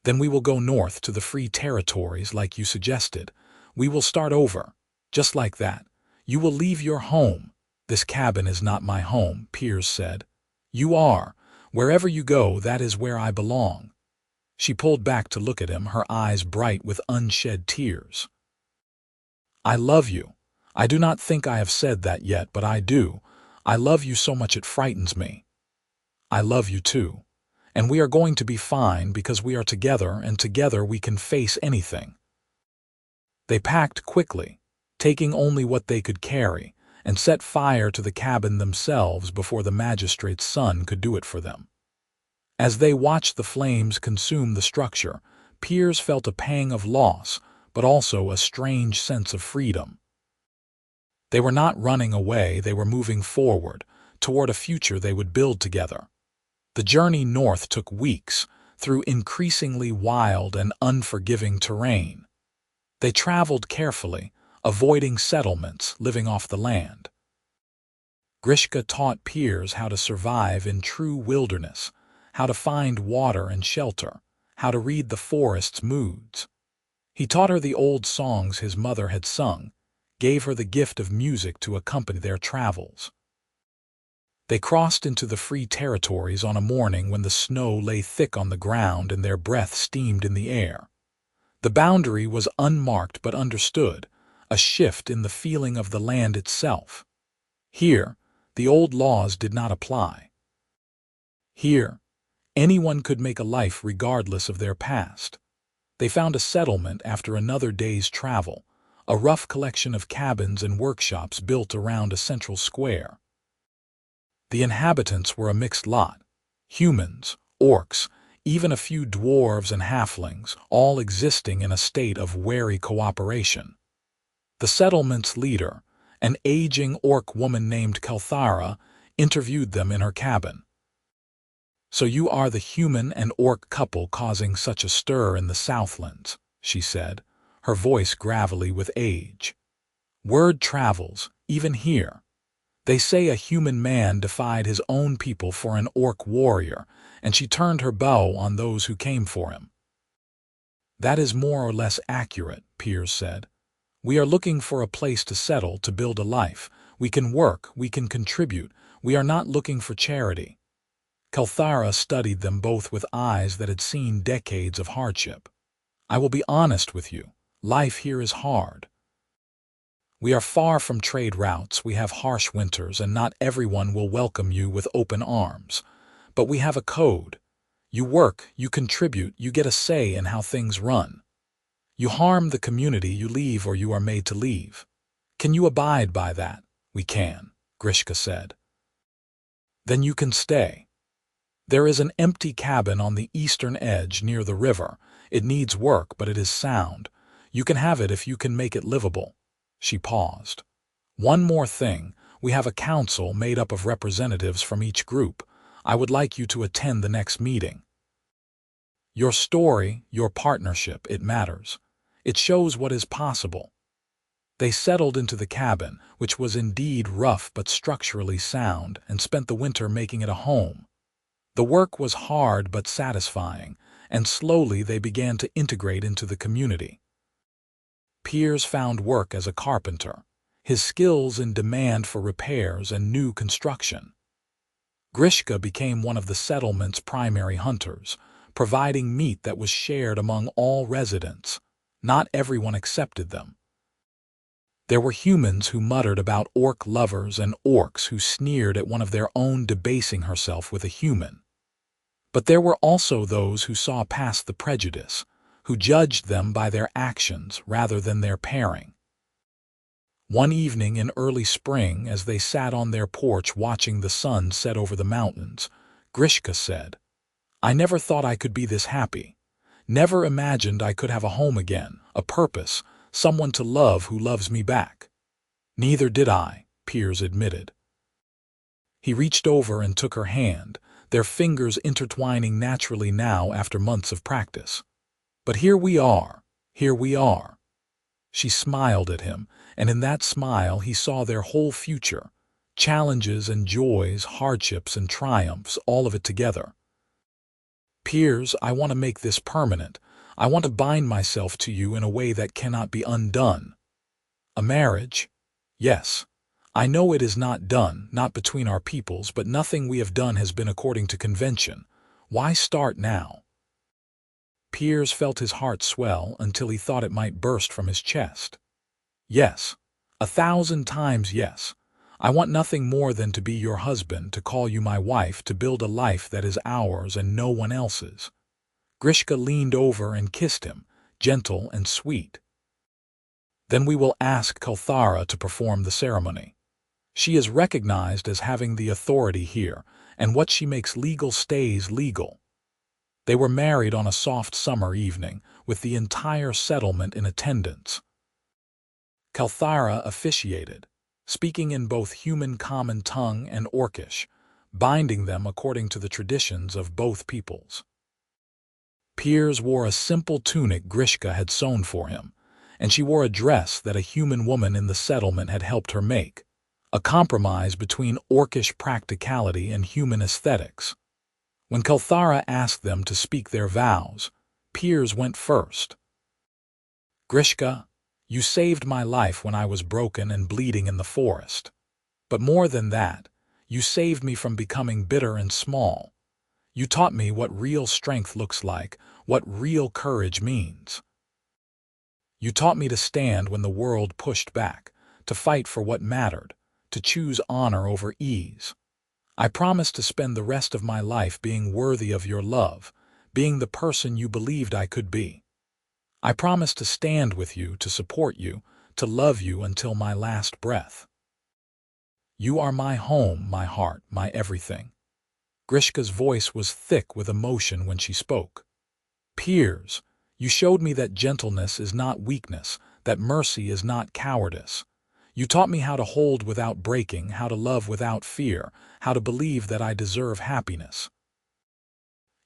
Then we will go north to the free territories like you suggested. We will start over. Just like that. You will leave your home. This cabin is not my home, Piers said. You are. Wherever you go, that is where I belong. She pulled back to look at him, her eyes bright with unshed tears. I love you. I do not think I have said that yet, but I do. I love you so much it frightens me. I love you too. And we are going to be fine because we are together, and together we can face anything. They packed quickly, taking only what they could carry, and set fire to the cabin themselves before the magistrate's son could do it for them. As they watched the flames consume the structure, Piers felt a pang of loss, but also a strange sense of freedom. They were not running away, they were moving forward, toward a future they would build together. The journey north took weeks, through increasingly wild and unforgiving terrain. They traveled carefully, avoiding settlements, living off the land. Grishka taught Piers how to survive in true wilderness, how to find water and shelter, how to read the forest's moods. He taught her the old songs his mother had sung, gave her the gift of music to accompany their travels. They crossed into the free territories on a morning when the snow lay thick on the ground and their breath steamed in the air. The boundary was unmarked but understood, a shift in the feeling of the land itself. Here, the old laws did not apply. Here, anyone could make a life regardless of their past. They found a settlement after another day's travel, a rough collection of cabins and workshops built around a central square. The inhabitants were a mixed lot: humans, orcs, even a few dwarves and halflings, all existing in a state of wary cooperation. The settlement's leader, an aging orc woman named Kelthara, interviewed them in her cabin. "So you are the human and orc couple causing such a stir in the Southlands," she said, her voice gravelly with age. "Word travels, even here. They say a human man defied his own people for an orc warrior, and she turned her bow on those who came for him." "That is more or less accurate," Piers said. "We are looking for a place to settle, to build a life. We can work, we can contribute. We are not looking for charity." Kelthara studied them both with eyes that had seen decades of hardship. "I will be honest with you. Life here is hard. We are far from trade routes, we have harsh winters, and not everyone will welcome you with open arms. But we have a code. You work, you contribute, you get a say in how things run. You harm the community, you leave, or you are made to leave. Can you abide by that?" "We can," Grishka said. "Then you can stay. There is an empty cabin on the eastern edge near the river. It needs work, but it is sound. You can have it if you can make it livable." She paused. "One more thing. We have a council made up of representatives from each group. I would like you to attend the next meeting. Your story, your partnership, it matters. It shows what is possible." They settled into the cabin, which was indeed rough but structurally sound, and spent the winter making it a home. The work was hard but satisfying, and slowly they began to integrate into the community. Piers found work as a carpenter, his skills in demand for repairs and new construction. Grishka became one of the settlement's primary hunters, providing meat that was shared among all residents. Not everyone accepted them. There were humans who muttered about orc lovers and orcs who sneered at one of their own debasing herself with a human. But there were also those who saw past the prejudice, who judged them by their actions rather than their pairing. One evening in early spring, as they sat on their porch watching the sun set over the mountains, Grishka said, "I never thought I could be this happy. Never imagined I could have a home again, a purpose, someone to love who loves me back." "Neither did I," Piers admitted. He reached over and took her hand, their fingers intertwining naturally now after months of practice. "But here we are, here we are." She smiled at him, and in that smile he saw their whole future, challenges and joys, hardships and triumphs, all of it together. "Piers, I want to make this permanent. I want to bind myself to you in a way that cannot be undone." "A marriage?" "Yes. I know it is not done, not between our peoples, but nothing we have done has been according to convention. Why start now?" Piers felt his heart swell until he thought it might burst from his chest. "Yes. 1,000 times yes. I want nothing more than to be your husband, to call you my wife, to build a life that is ours and no one else's." Grishka leaned over and kissed him, gentle and sweet. "Then we will ask Kelthara to perform the ceremony. She is recognized as having the authority here, and what she makes legal stays legal." They were married on a soft summer evening, with the entire settlement in attendance. Kelthara officiated, speaking in both human common tongue and orcish, binding them according to the traditions of both peoples. Piers wore a simple tunic Grishka had sewn for him, and she wore a dress that a human woman in the settlement had helped her make, a compromise between orcish practicality and human aesthetics. When Kelthara asked them to speak their vows, Piers went first. "Grishka, you saved my life when I was broken and bleeding in the forest. But more than that, you saved me from becoming bitter and small. You taught me what real strength looks like, what real courage means. You taught me to stand when the world pushed back, to fight for what mattered, to choose honor over ease. I promise to spend the rest of my life being worthy of your love, being the person you believed I could be. I promise to stand with you, to support you, to love you until my last breath. You are my home, my heart, my everything." Grishka's voice was thick with emotion when she spoke. "Piers, you showed me that gentleness is not weakness, that mercy is not cowardice. You taught me how to hold without breaking, how to love without fear, how to believe that I deserve happiness.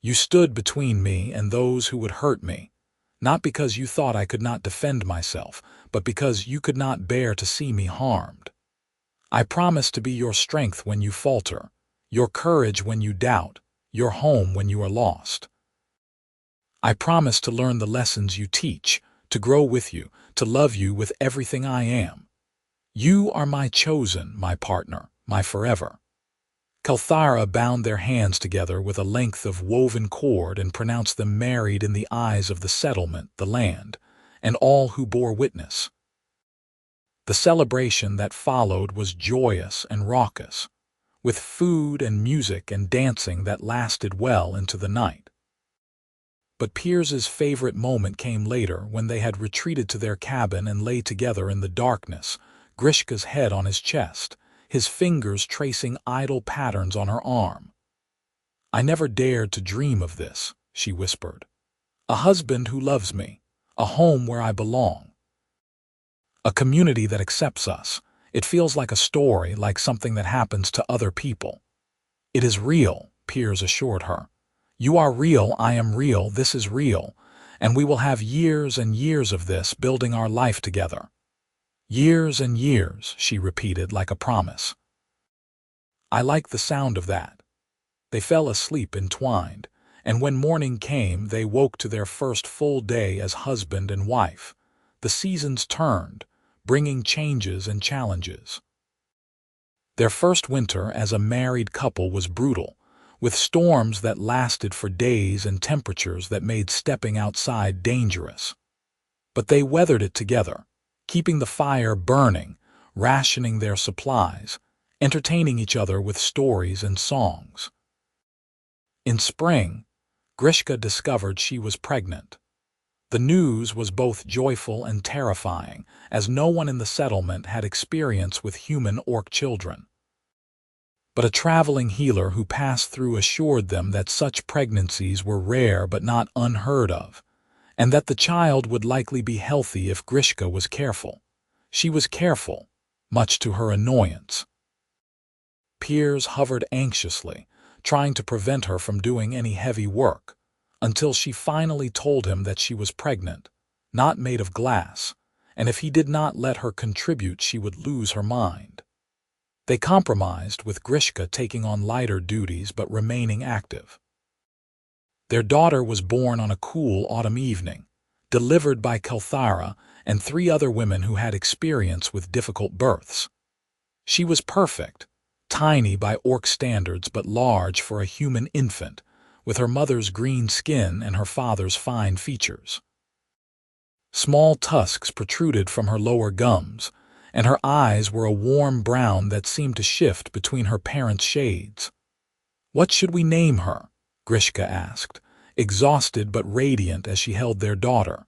You stood between me and those who would hurt me, not because you thought I could not defend myself, but because you could not bear to see me harmed. I promise to be your strength when you falter, your courage when you doubt, your home when you are lost. I promise to learn the lessons you teach, to grow with you, to love you with everything I am. You are my chosen, my partner, my forever." Kelthara bound their hands together with a length of woven cord and pronounced them married in the eyes of the settlement, the land, and all who bore witness. The celebration that followed was joyous and raucous, with food and music and dancing that lasted well into the night. But Piers's favorite moment came later, when they had retreated to their cabin and lay together in the darkness, Grishka's head on his chest, his fingers tracing idle patterns on her arm. "I never dared to dream of this," she whispered. "A husband who loves me, a home where I belong, a community that accepts us. It feels like a story, like something that happens to other people." "It is real," Piers assured her. "You are real, I am real, this is real, and we will have years and years of this, building our life together." "Years and years," she repeated like a promise. "I like the sound of that." They fell asleep entwined, and when morning came they woke to their first full day as husband and wife. The seasons turned, bringing changes and challenges. Their first winter as a married couple was brutal, with storms that lasted for days and temperatures that made stepping outside dangerous. But they weathered it together, keeping the fire burning, rationing their supplies, entertaining each other with stories and songs. In spring, Grishka discovered she was pregnant. The news was both joyful and terrifying, as no one in the settlement had experience with human orc children. But a traveling healer who passed through assured them that such pregnancies were rare but not unheard of, and that the child would likely be healthy if Grishka was careful. She was careful, much to her annoyance. Piers hovered anxiously, trying to prevent her from doing any heavy work, until she finally told him that she was pregnant, not made of glass, and if he did not let her contribute she would lose her mind. They compromised, with Grishka taking on lighter duties but remaining active. Their daughter was born on a cool autumn evening, delivered by Kelthara and 3 other women who had experience with difficult births. She was perfect, tiny by orc standards but large for a human infant, with her mother's green skin and her father's fine features. Small tusks protruded from her lower gums, and her eyes were a warm brown that seemed to shift between her parents' shades. "What should we name her?" Grishka asked, exhausted but radiant as she held their daughter.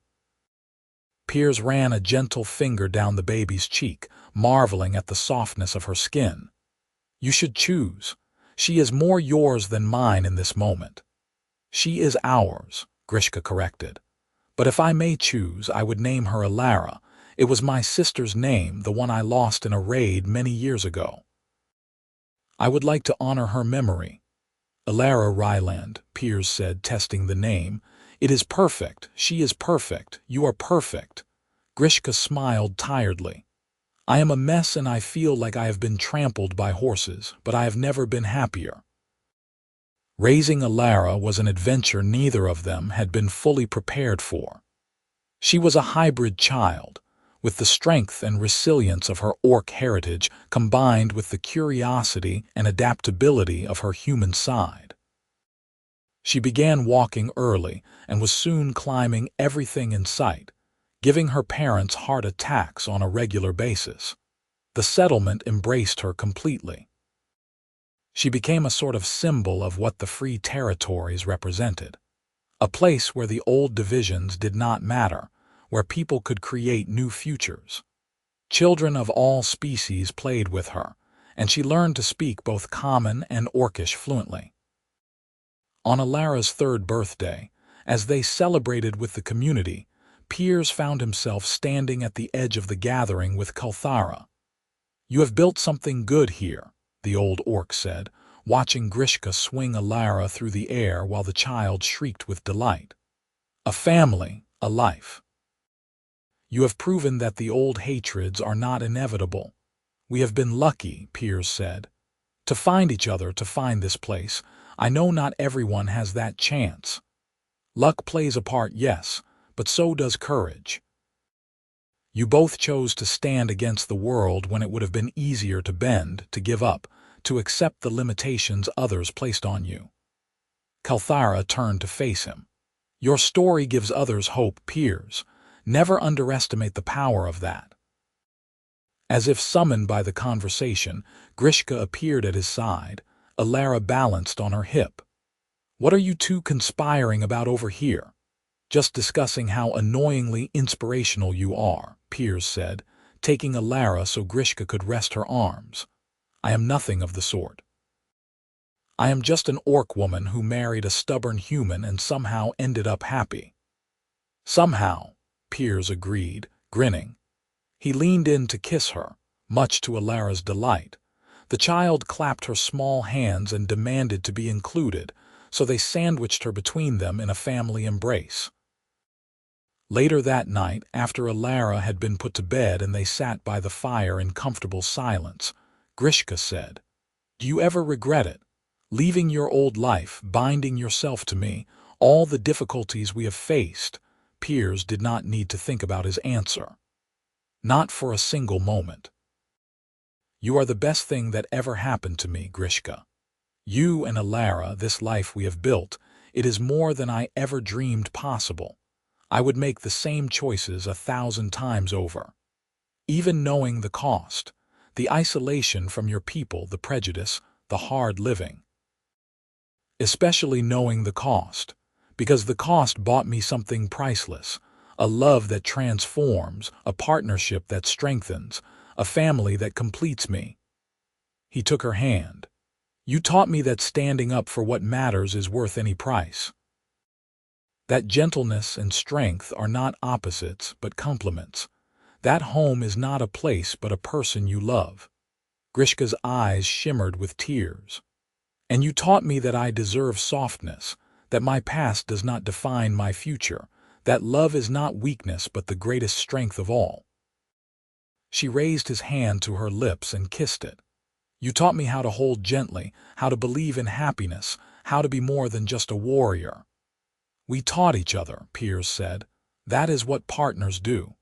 Piers ran a gentle finger down the baby's cheek, marveling at the softness of her skin. "You should choose. She is more yours than mine in this moment." "She is ours," Grishka corrected. "But if I may choose, I would name her Alara. It was my sister's name, the one I lost in a raid many years ago. I would like to honor her memory." "Alara Ryland," Piers said, testing the name. "It is perfect. She is perfect. You are perfect." Grishka smiled tiredly. "I am a mess and I feel like I have been trampled by horses, but I have never been happier." Raising Alara was an adventure neither of them had been fully prepared for. She was a hybrid child, with the strength and resilience of her orc heritage combined with the curiosity and adaptability of her human side. She began walking early and was soon climbing everything in sight, giving her parents heart attacks on a regular basis. The settlement embraced her completely. She became a sort of symbol of what the free territories represented, a place where the old divisions did not matter, where people could create new futures. Children of all species played with her, and she learned to speak both common and orcish fluently. On Alara's third birthday, as they celebrated with the community, Piers found himself standing at the edge of the gathering with Kalthara. "You have built something good here," the old orc said, watching Grishka swing Alara through the air while the child shrieked with delight. "A family, a life. You have proven that the old hatreds are not inevitable." "We have been lucky," Piers said, "to find each other, to find this place. I know not everyone has that chance. Luck plays a part, yes, but so does courage. You both chose to stand against the world when it would have been easier to bend, to give up, to accept the limitations others placed on you." Kalthara turned to face him. "Your story gives others hope, Piers. Never underestimate the power of that." As if summoned by the conversation, Grishka appeared at his side, Alara balanced on her hip. "What are you two conspiring about over here?" "Just discussing how annoyingly inspirational you are," Piers said, taking Alara so Grishka could rest her arms. "I am nothing of the sort. I am just an orc woman who married a stubborn human and somehow ended up happy." "Somehow," Piers agreed, grinning. He leaned in to kiss her, much to Alara's delight. The child clapped her small hands and demanded to be included, so they sandwiched her between them in a family embrace. Later that night, after Alara had been put to bed and they sat by the fire in comfortable silence, Grishka said, "Do you ever regret it? Leaving your old life, binding yourself to me, all the difficulties we have faced?" Piers did not need to think about his answer. "Not for a single moment. You are the best thing that ever happened to me, Grishka. You and Alara, this life we have built, it is more than I ever dreamed possible. I would make the same choices 1,000 times over. Even knowing the cost, the isolation from your people, the prejudice, the hard living. Especially knowing the cost, because the cost bought me something priceless, a love that transforms, a partnership that strengthens, a family that completes me." He took her hand. "You taught me that standing up for what matters is worth any price. That gentleness and strength are not opposites but complements. That home is not a place but a person you love." Grishka's eyes shimmered with tears. "And you taught me that I deserve softness, that my past does not define my future, that love is not weakness but the greatest strength of all." She raised his hand to her lips and kissed it. "You taught me how to hold gently, how to believe in happiness, how to be more than just a warrior." "We taught each other," Piers said. "That is what partners do."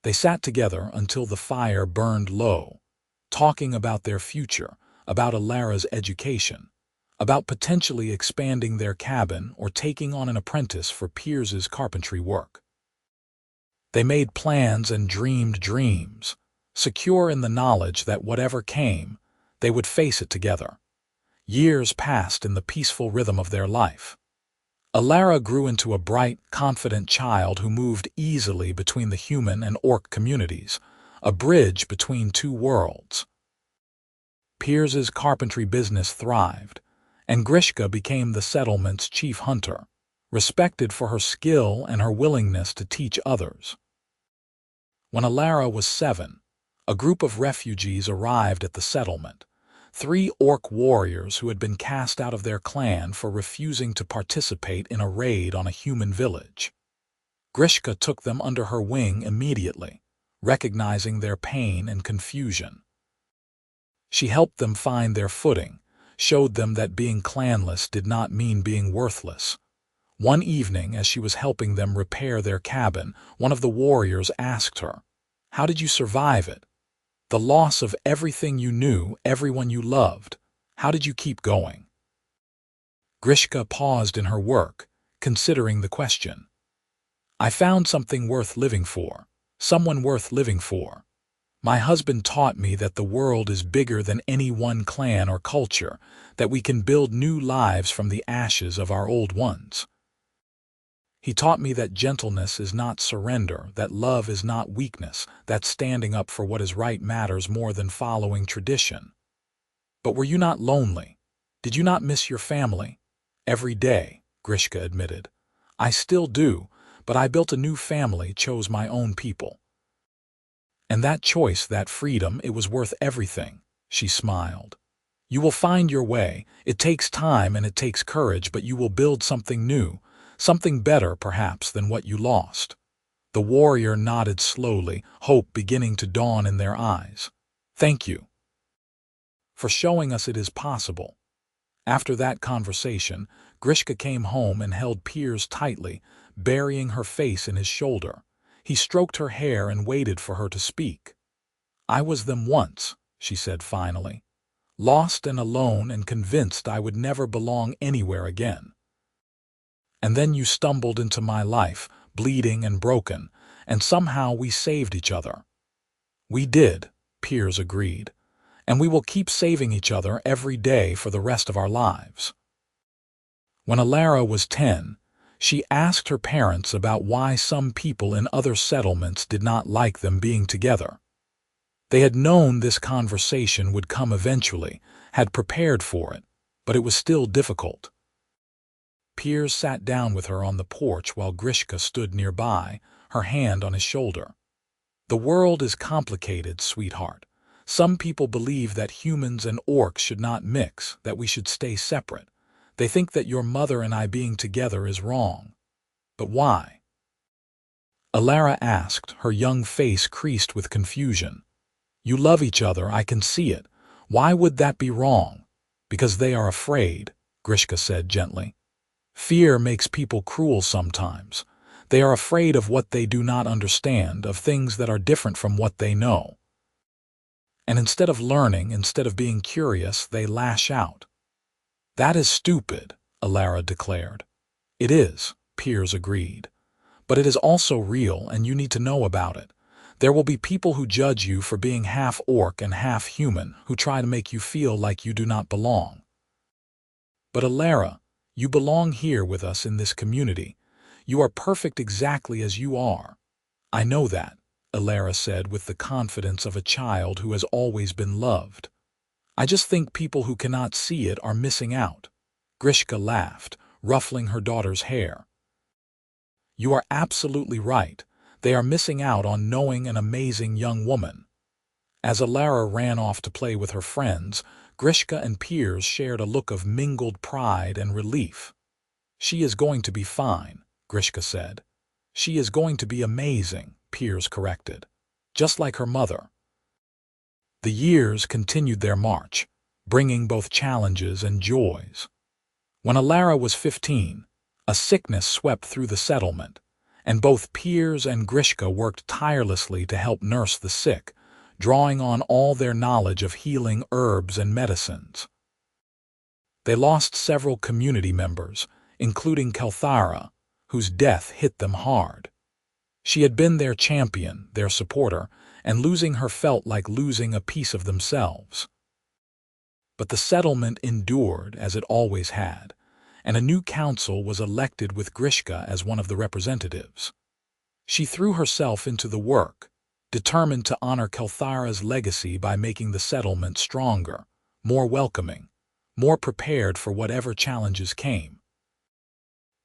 They sat together until the fire burned low, talking about their future, about Alara's education, about potentially expanding their cabin or taking on an apprentice for Piers's carpentry work. They made plans and dreamed dreams, secure in the knowledge that whatever came, they would face it together. Years passed in the peaceful rhythm of their life. Alara grew into a bright, confident child who moved easily between the human and orc communities, a bridge between two worlds. Piers's carpentry business thrived, and Grishka became the settlement's chief hunter, respected for her skill and her willingness to teach others. When Alara was 7, a group of refugees arrived at the settlement, 3 orc warriors who had been cast out of their clan for refusing to participate in a raid on a human village. Grishka took them under her wing immediately, recognizing their pain and confusion. She helped them find their footing, showed them that being clanless did not mean being worthless. One evening, as she was helping them repair their cabin, one of the warriors asked her, "How did you survive it? The loss of everything you knew, everyone you loved. How did you keep going?" Grishka paused in her work, considering the question. "I found something worth living for, someone worth living for. My husband taught me that the world is bigger than any one clan or culture, that we can build new lives from the ashes of our old ones." He taught me that gentleness is not surrender, that love is not weakness, that standing up for what is right matters more than following tradition. But were you not lonely? Did you not miss your family? Every day, Grishka admitted. I still do, but I built a new family, chose my own people. And that choice, that freedom, it was worth everything, she smiled. You will find your way. It takes time and it takes courage, but you will build something new, something better, perhaps, than what you lost. The warrior nodded slowly, hope beginning to dawn in their eyes. Thank you for showing us it is possible. After that conversation, Grishka came home and held Piers tightly, burying her face in his shoulder. He stroked her hair and waited for her to speak. I was them once, she said finally. Lost and alone and convinced I would never belong anywhere again. And then you stumbled into my life, bleeding and broken, and somehow we saved each other. We did, Piers agreed, and we will keep saving each other every day for the rest of our lives. When Alara was 10, she asked her parents about why some people in other settlements did not like them being together. They had known this conversation would come eventually, had prepared for it, but it was still difficult. Piers sat down with her on the porch while Grishka stood nearby, her hand on his shoulder. The world is complicated, sweetheart. Some people believe that humans and orcs should not mix, that we should stay separate. They think that your mother and I being together is wrong. But why? Alara asked, her young face creased with confusion. You love each other, I can see it. Why would that be wrong? Because they are afraid, Grishka said gently. Fear makes people cruel sometimes. They are afraid of what they do not understand, of things that are different from what they know. And instead of learning, instead of being curious, they lash out. That is stupid, Alara declared. It is, Piers agreed. But it is also real, and you need to know about it. There will be people who judge you for being half orc and half human, who try to make you feel like you do not belong. But Alara, you belong here with us in this community. You are perfect exactly as you are. I know that, Alara said with the confidence of a child who has always been loved. I just think people who cannot see it are missing out. Grishka laughed, ruffling her daughter's hair. You are absolutely right. They are missing out on knowing an amazing young woman. As Alara ran off to play with her friends, Grishka and Piers shared a look of mingled pride and relief. She is going to be fine, Grishka said. She is going to be amazing, Piers corrected. Just like her mother. The years continued their march, bringing both challenges and joys. When Alara was 15, a sickness swept through the settlement, and both Piers and Grishka worked tirelessly to help nurse the sick, drawing on all their knowledge of healing herbs and medicines. They lost several community members, including Kelthara, whose death hit them hard. She had been their champion, their supporter, and losing her felt like losing a piece of themselves. But the settlement endured as it always had, and a new council was elected with Grishka as one of the representatives. She threw herself into the work, determined to honor Kelthara's legacy by making the settlement stronger, more welcoming, more prepared for whatever challenges came.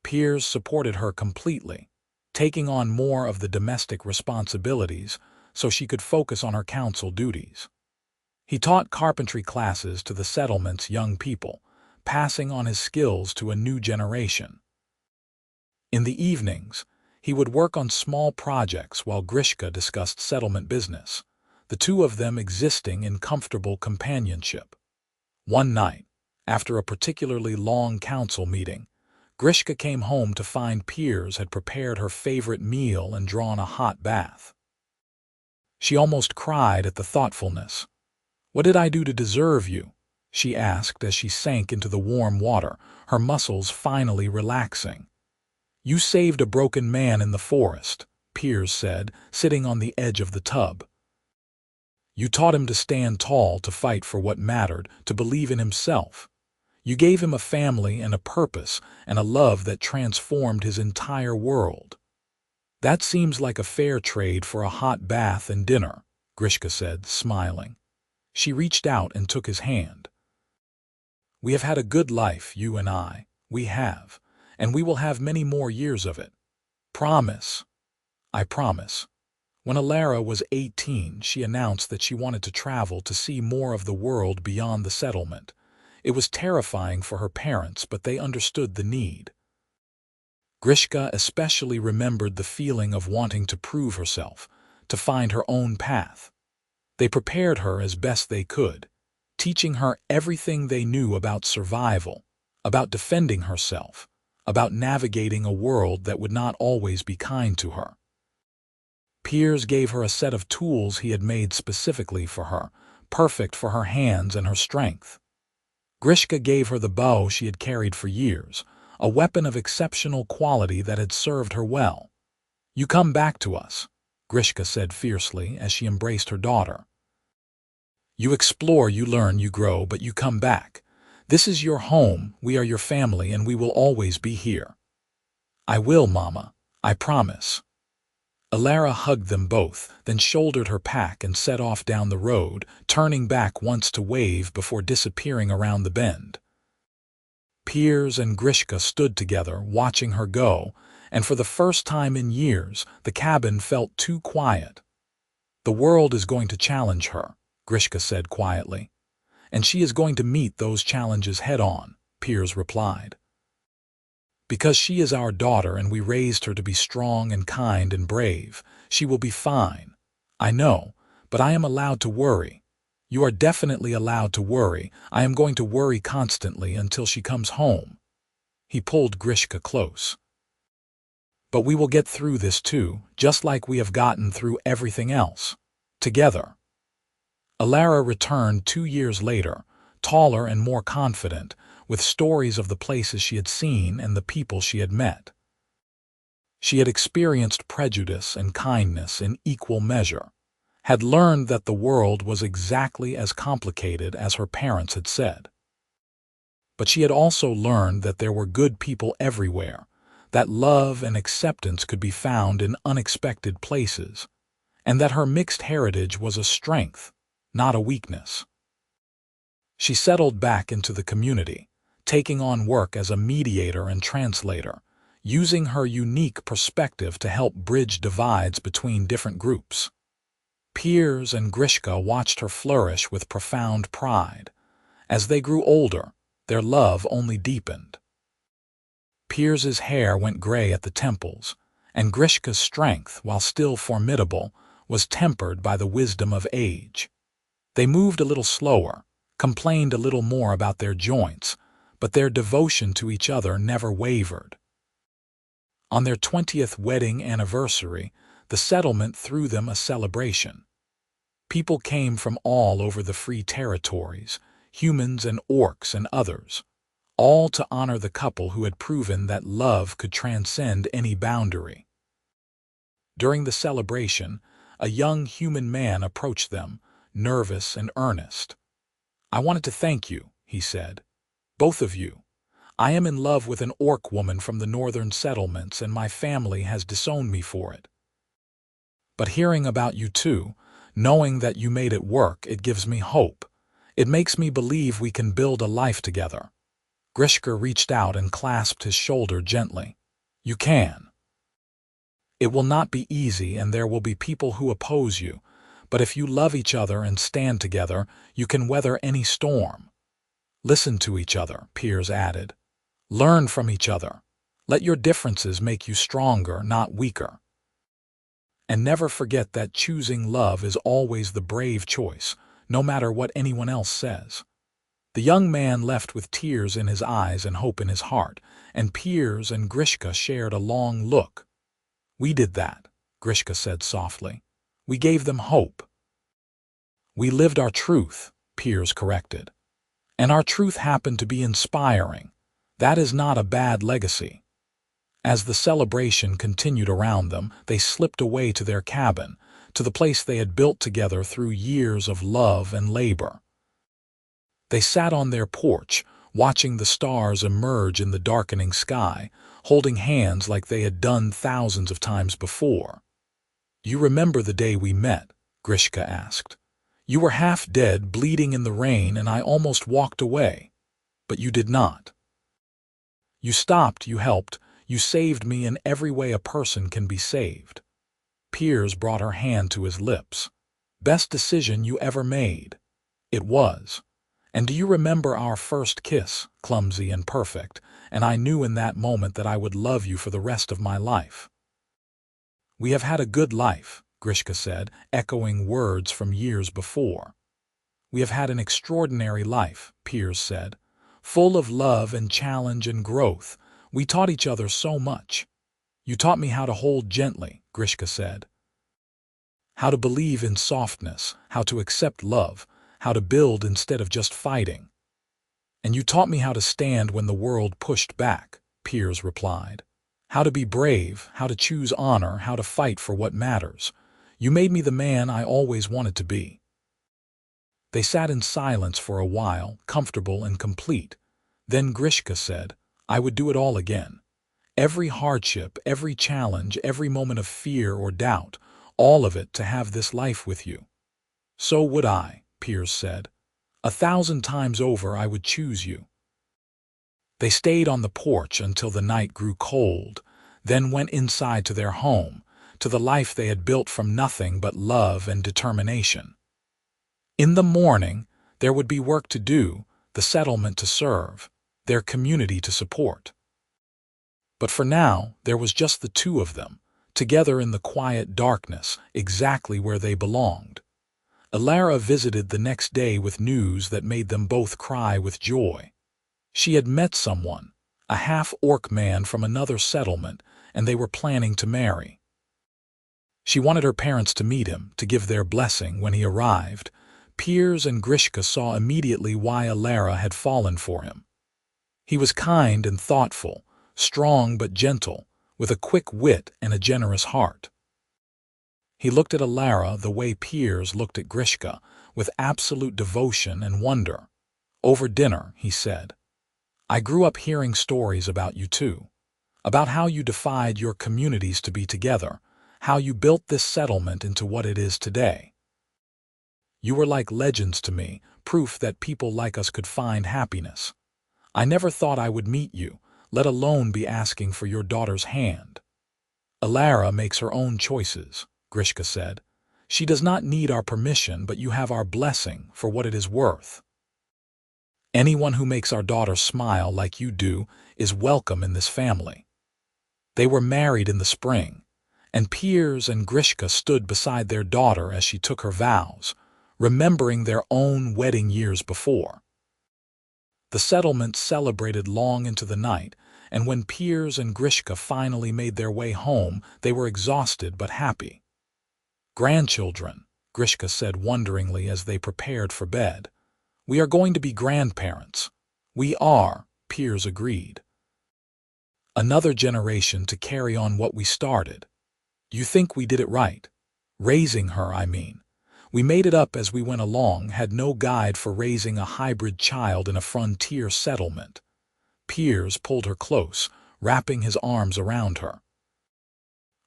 Piers supported her completely, taking on more of the domestic responsibilities so she could focus on her council duties. He taught carpentry classes to the settlement's young people, passing on his skills to a new generation. In the evenings, he would work on small projects while Grishka discussed settlement business, the two of them existing in comfortable companionship. One night, after a particularly long council meeting, Grishka came home to find Piers had prepared her favorite meal and drawn a hot bath. She almost cried at the thoughtfulness. "What did I do to deserve you?" she asked as she sank into the warm water, her muscles finally relaxing. "You saved a broken man in the forest," Piers said, sitting on the edge of the tub. "You taught him to stand tall, to fight for what mattered, to believe in himself. You gave him a family and a purpose and a love that transformed his entire world. That seems like a fair trade for a hot bath and dinner, Grishka said, smiling. She reached out and took his hand. We have had a good life, you and I. We have. And we will have many more years of it. Promise. I promise. When Alara was 18, she announced that she wanted to travel to see more of the world beyond the settlement. It was terrifying for her parents, but they understood the need. Grishka especially remembered the feeling of wanting to prove herself, to find her own path. They prepared her as best they could, teaching her everything they knew about survival, about defending herself, about navigating a world that would not always be kind to her. Piers gave her a set of tools he had made specifically for her, perfect for her hands and her strength. Grishka gave her the bow she had carried for years, a weapon of exceptional quality that had served her well. You come back to us, Grishka said fiercely as she embraced her daughter. You explore, you learn, you grow, but you come back. This is your home, we are your family, and we will always be here. I will, Mama. I promise. Alara hugged them both, then shouldered her pack and set off down the road, turning back once to wave before disappearing around the bend. Piers and Grishka stood together, watching her go, and for the first time in years, the cabin felt too quiet. The world is going to challenge her, Grishka said quietly. And she is going to meet those challenges head-on, Piers replied. Because she is our daughter and we raised her to be strong and kind and brave, she will be fine. I know, but I am allowed to worry. You are definitely allowed to worry. I am going to worry constantly until she comes home. He pulled Grishka close. But we will get through this too, just like we have gotten through everything else. Together. Alara returned 2 years later, taller and more confident, with stories of the places she had seen and the people she had met. She had experienced prejudice and kindness in equal measure, had learned that the world was exactly as complicated as her parents had said. But she had also learned that there were good people everywhere, that love and acceptance could be found in unexpected places, and that her mixed heritage was a strength, not a weakness. She settled back into the community, taking on work as a mediator and translator, using her unique perspective to help bridge divides between different groups. Piers and Grishka watched her flourish with profound pride. As they grew older, their love only deepened. Piers's hair went gray at the temples, and Grishka's strength, while still formidable, was tempered by the wisdom of age. They moved a little slower, complained a little more about their joints, but their devotion to each other never wavered. On their 20th wedding anniversary, the settlement threw them a celebration. People came from all over the free territories, humans and orcs and others, all to honor the couple who had proven that love could transcend any boundary. During the celebration, a young human man approached them, nervous and earnest. I wanted to thank you, he said. Both of you. I am in love with an orc woman from the northern settlements and my family has disowned me for it. But hearing about you two, knowing that you made it work, it gives me hope. It makes me believe we can build a life together. Grishka reached out and clasped his shoulder gently. You can. It will not be easy and there will be people who oppose you, but if you love each other and stand together, you can weather any storm. Listen to each other, Piers added. Learn from each other. Let your differences make you stronger, not weaker. And never forget that choosing love is always the brave choice, no matter what anyone else says. The young man left with tears in his eyes and hope in his heart, and Piers and Grishka shared a long look. We did that, Grishka said softly. We gave them hope. We lived our truth, Piers corrected. And our truth happened to be inspiring. That is not a bad legacy. As the celebration continued around them, they slipped away to their cabin, to the place they had built together through years of love and labor. They sat on their porch, watching the stars emerge in the darkening sky, holding hands like they had done thousands of times before. "You remember the day we met?" Grishka asked. "You were half dead, bleeding in the rain, and I almost walked away. But you did not. You stopped, you helped, you saved me in every way a person can be saved." Piers brought her hand to his lips. "Best decision you ever made." "It was. And do you remember our first kiss, clumsy and perfect, and I knew in that moment that I would love you for the rest of my life." "We have had a good life," Grishka said, echoing words from years before. "We have had an extraordinary life," Piers said, "full of love and challenge and growth. We taught each other so much." "You taught me how to hold gently," Grishka said. "How to believe in softness, how to accept love, how to build instead of just fighting." "And you taught me how to stand when the world pushed back," Piers replied. "How to be brave, how to choose honor, how to fight for what matters. You made me the man I always wanted to be." They sat in silence for a while, comfortable and complete. Then Grishka said, "I would do it all again. Every hardship, every challenge, every moment of fear or doubt, all of it to have this life with you." "So would I," Piers said. "1,000 times over I would choose you." They stayed on the porch until the night grew cold, then went inside to their home, to the life they had built from nothing but love and determination. In the morning, there would be work to do, the settlement to serve, their community to support. But for now, there was just the two of them, together in the quiet darkness, exactly where they belonged. Alara visited the next day with news that made them both cry with joy. She had met someone, a half-orc man from another settlement, and they were planning to marry. She wanted her parents to meet him, to give their blessing when he arrived. Piers and Grishka saw immediately why Alara had fallen for him. He was kind and thoughtful, strong but gentle, with a quick wit and a generous heart. He looked at Alara the way Piers looked at Grishka, with absolute devotion and wonder. Over dinner, he said, "I grew up hearing stories about you too, about how you defied your communities to be together, how you built this settlement into what it is today. You were like legends to me, proof that people like us could find happiness. I never thought I would meet you, let alone be asking for your daughter's hand." "Alara makes her own choices," Grishka said. "She does not need our permission, but you have our blessing for what it is worth. Anyone who makes our daughter smile like you do is welcome in this family." They were married in the spring, and Piers and Grishka stood beside their daughter as she took her vows, remembering their own wedding years before. The settlement celebrated long into the night, and when Piers and Grishka finally made their way home, they were exhausted but happy. "Grandchildren," Grishka said wonderingly as they prepared for bed. "We are going to be grandparents." "We are," Piers agreed. "Another generation to carry on what we started. You think we did it right? Raising her, I mean. We made it up as we went along, had no guide for raising a hybrid child in a frontier settlement." Piers pulled her close, wrapping his arms around her.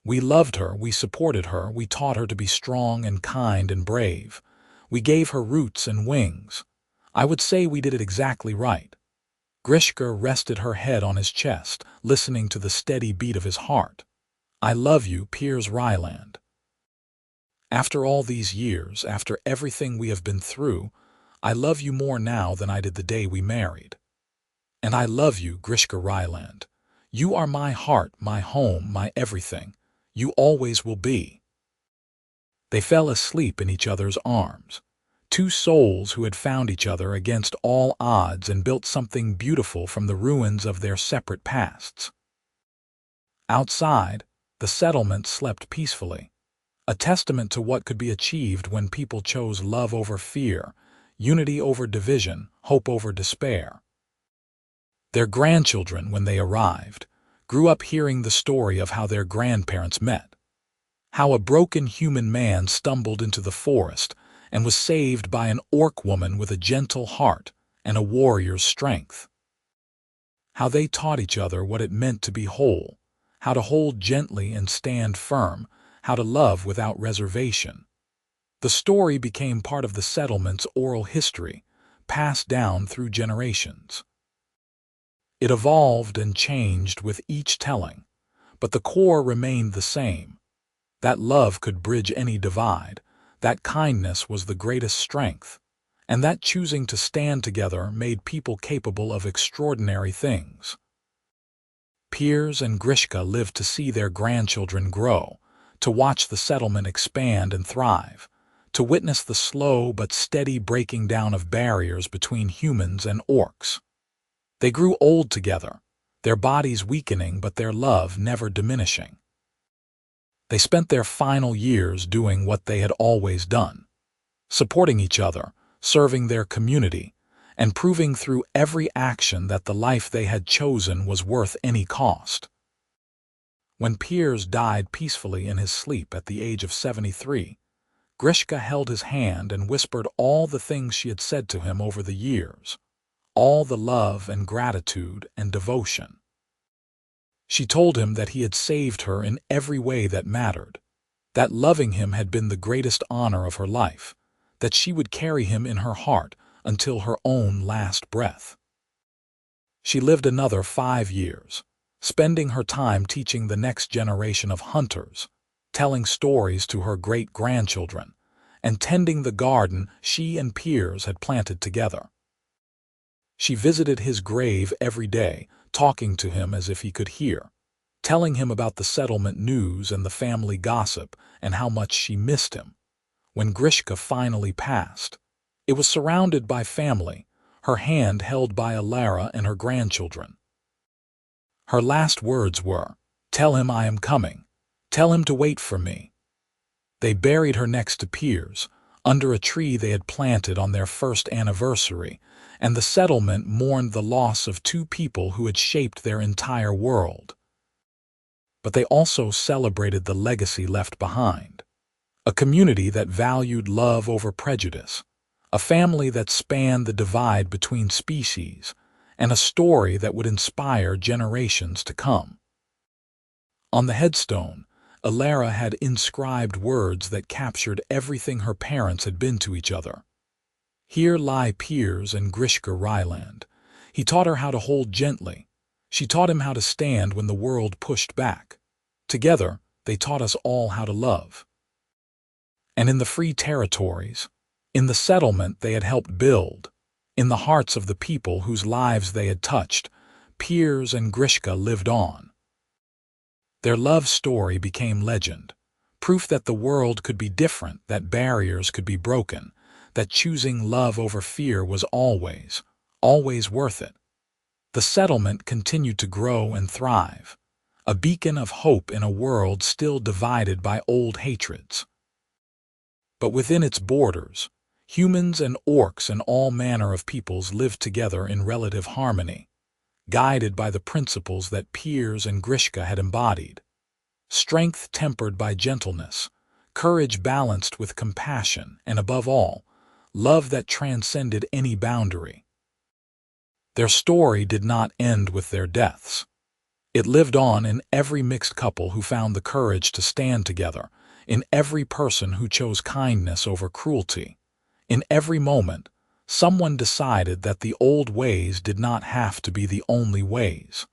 "We loved her, we supported her, we taught her to be strong and kind and brave. We gave her roots and wings. I would say we did it exactly right." Grishka rested her head on his chest, listening to the steady beat of his heart. "I love you, Piers Ryland. After all these years, after everything we have been through, I love you more now than I did the day we married. And I love you, Grishka Ryland. You are my heart, my home, my everything. You always will be." They fell asleep in each other's arms. Two souls who had found each other against all odds and built something beautiful from the ruins of their separate pasts. Outside, the settlement slept peacefully, a testament to what could be achieved when people chose love over fear, unity over division, hope over despair. Their grandchildren, when they arrived, grew up hearing the story of how their grandparents met, how a broken human man stumbled into the forest and was saved by an orc woman with a gentle heart and a warrior's strength. how they taught each other what it meant to be whole, how to hold gently and stand firm, how to love without reservation. The story became part of the settlement's oral history, passed down through generations. It evolved and changed with each telling, but the core remained the same. That love could bridge any divide, that kindness was the greatest strength, and that choosing to stand together made people capable of extraordinary things. Piers and Grishka lived to see their grandchildren grow, to watch the settlement expand and thrive, to witness the slow but steady breaking down of barriers between humans and orcs. They grew old together, their bodies weakening but their love never diminishing. They spent their final years doing what they had always done, supporting each other, serving their community, and proving through every action that the life they had chosen was worth any cost. When Piers died peacefully in his sleep at the age of 73, Grishka held his hand and whispered all the things she had said to him over the years, all the love and gratitude and devotion. She told him that he had saved her in every way that mattered, that loving him had been the greatest honor of her life, that she would carry him in her heart until her own last breath. She lived another 5 years, spending her time teaching the next generation of hunters, telling stories to her great-grandchildren, and tending the garden she and Piers had planted together. She visited his grave every day, talking to him as if he could hear, telling him about the settlement news and the family gossip and how much she missed him. When Grishka finally passed, it was surrounded by family, her hand held by Alara and her grandchildren. Her last words were, "Tell him I am coming. Tell him to wait for me." They buried her next to Piers, under a tree they had planted on their first anniversary, and the settlement mourned the loss of 2 people who had shaped their entire world. But they also celebrated the legacy left behind. A community that valued love over prejudice, a family that spanned the divide between species, and a story that would inspire generations to come. On the headstone, Alara had inscribed words that captured everything her parents had been to each other. Here lie Piers and Grishka Ryland. He taught her how to hold gently. She taught him how to stand when the world pushed back. Together, they taught us all how to love. And in the free territories, in the settlement they had helped build, in the hearts of the people whose lives they had touched, Piers and Grishka lived on. Their love story became legend, proof that the world could be different, that barriers could be broken, that choosing love over fear was always, always worth it. The settlement continued to grow and thrive, a beacon of hope in a world still divided by old hatreds. But within its borders, humans and orcs and all manner of peoples lived together in relative harmony, guided by the principles that Piers and Grishka had embodied. Strength tempered by gentleness, courage balanced with compassion, and above all, love that transcended any boundary. Their story did not end with their deaths. It lived on in every mixed couple who found the courage to stand together, in every person who chose kindness over cruelty. In every moment, someone decided that the old ways did not have to be the only ways.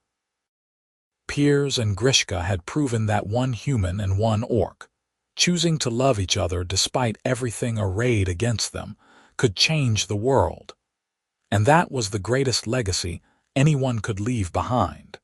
Piers and Grishka had proven that one human and one orc, choosing to love each other despite everything arrayed against them, could change the world. And that was the greatest legacy anyone could leave behind.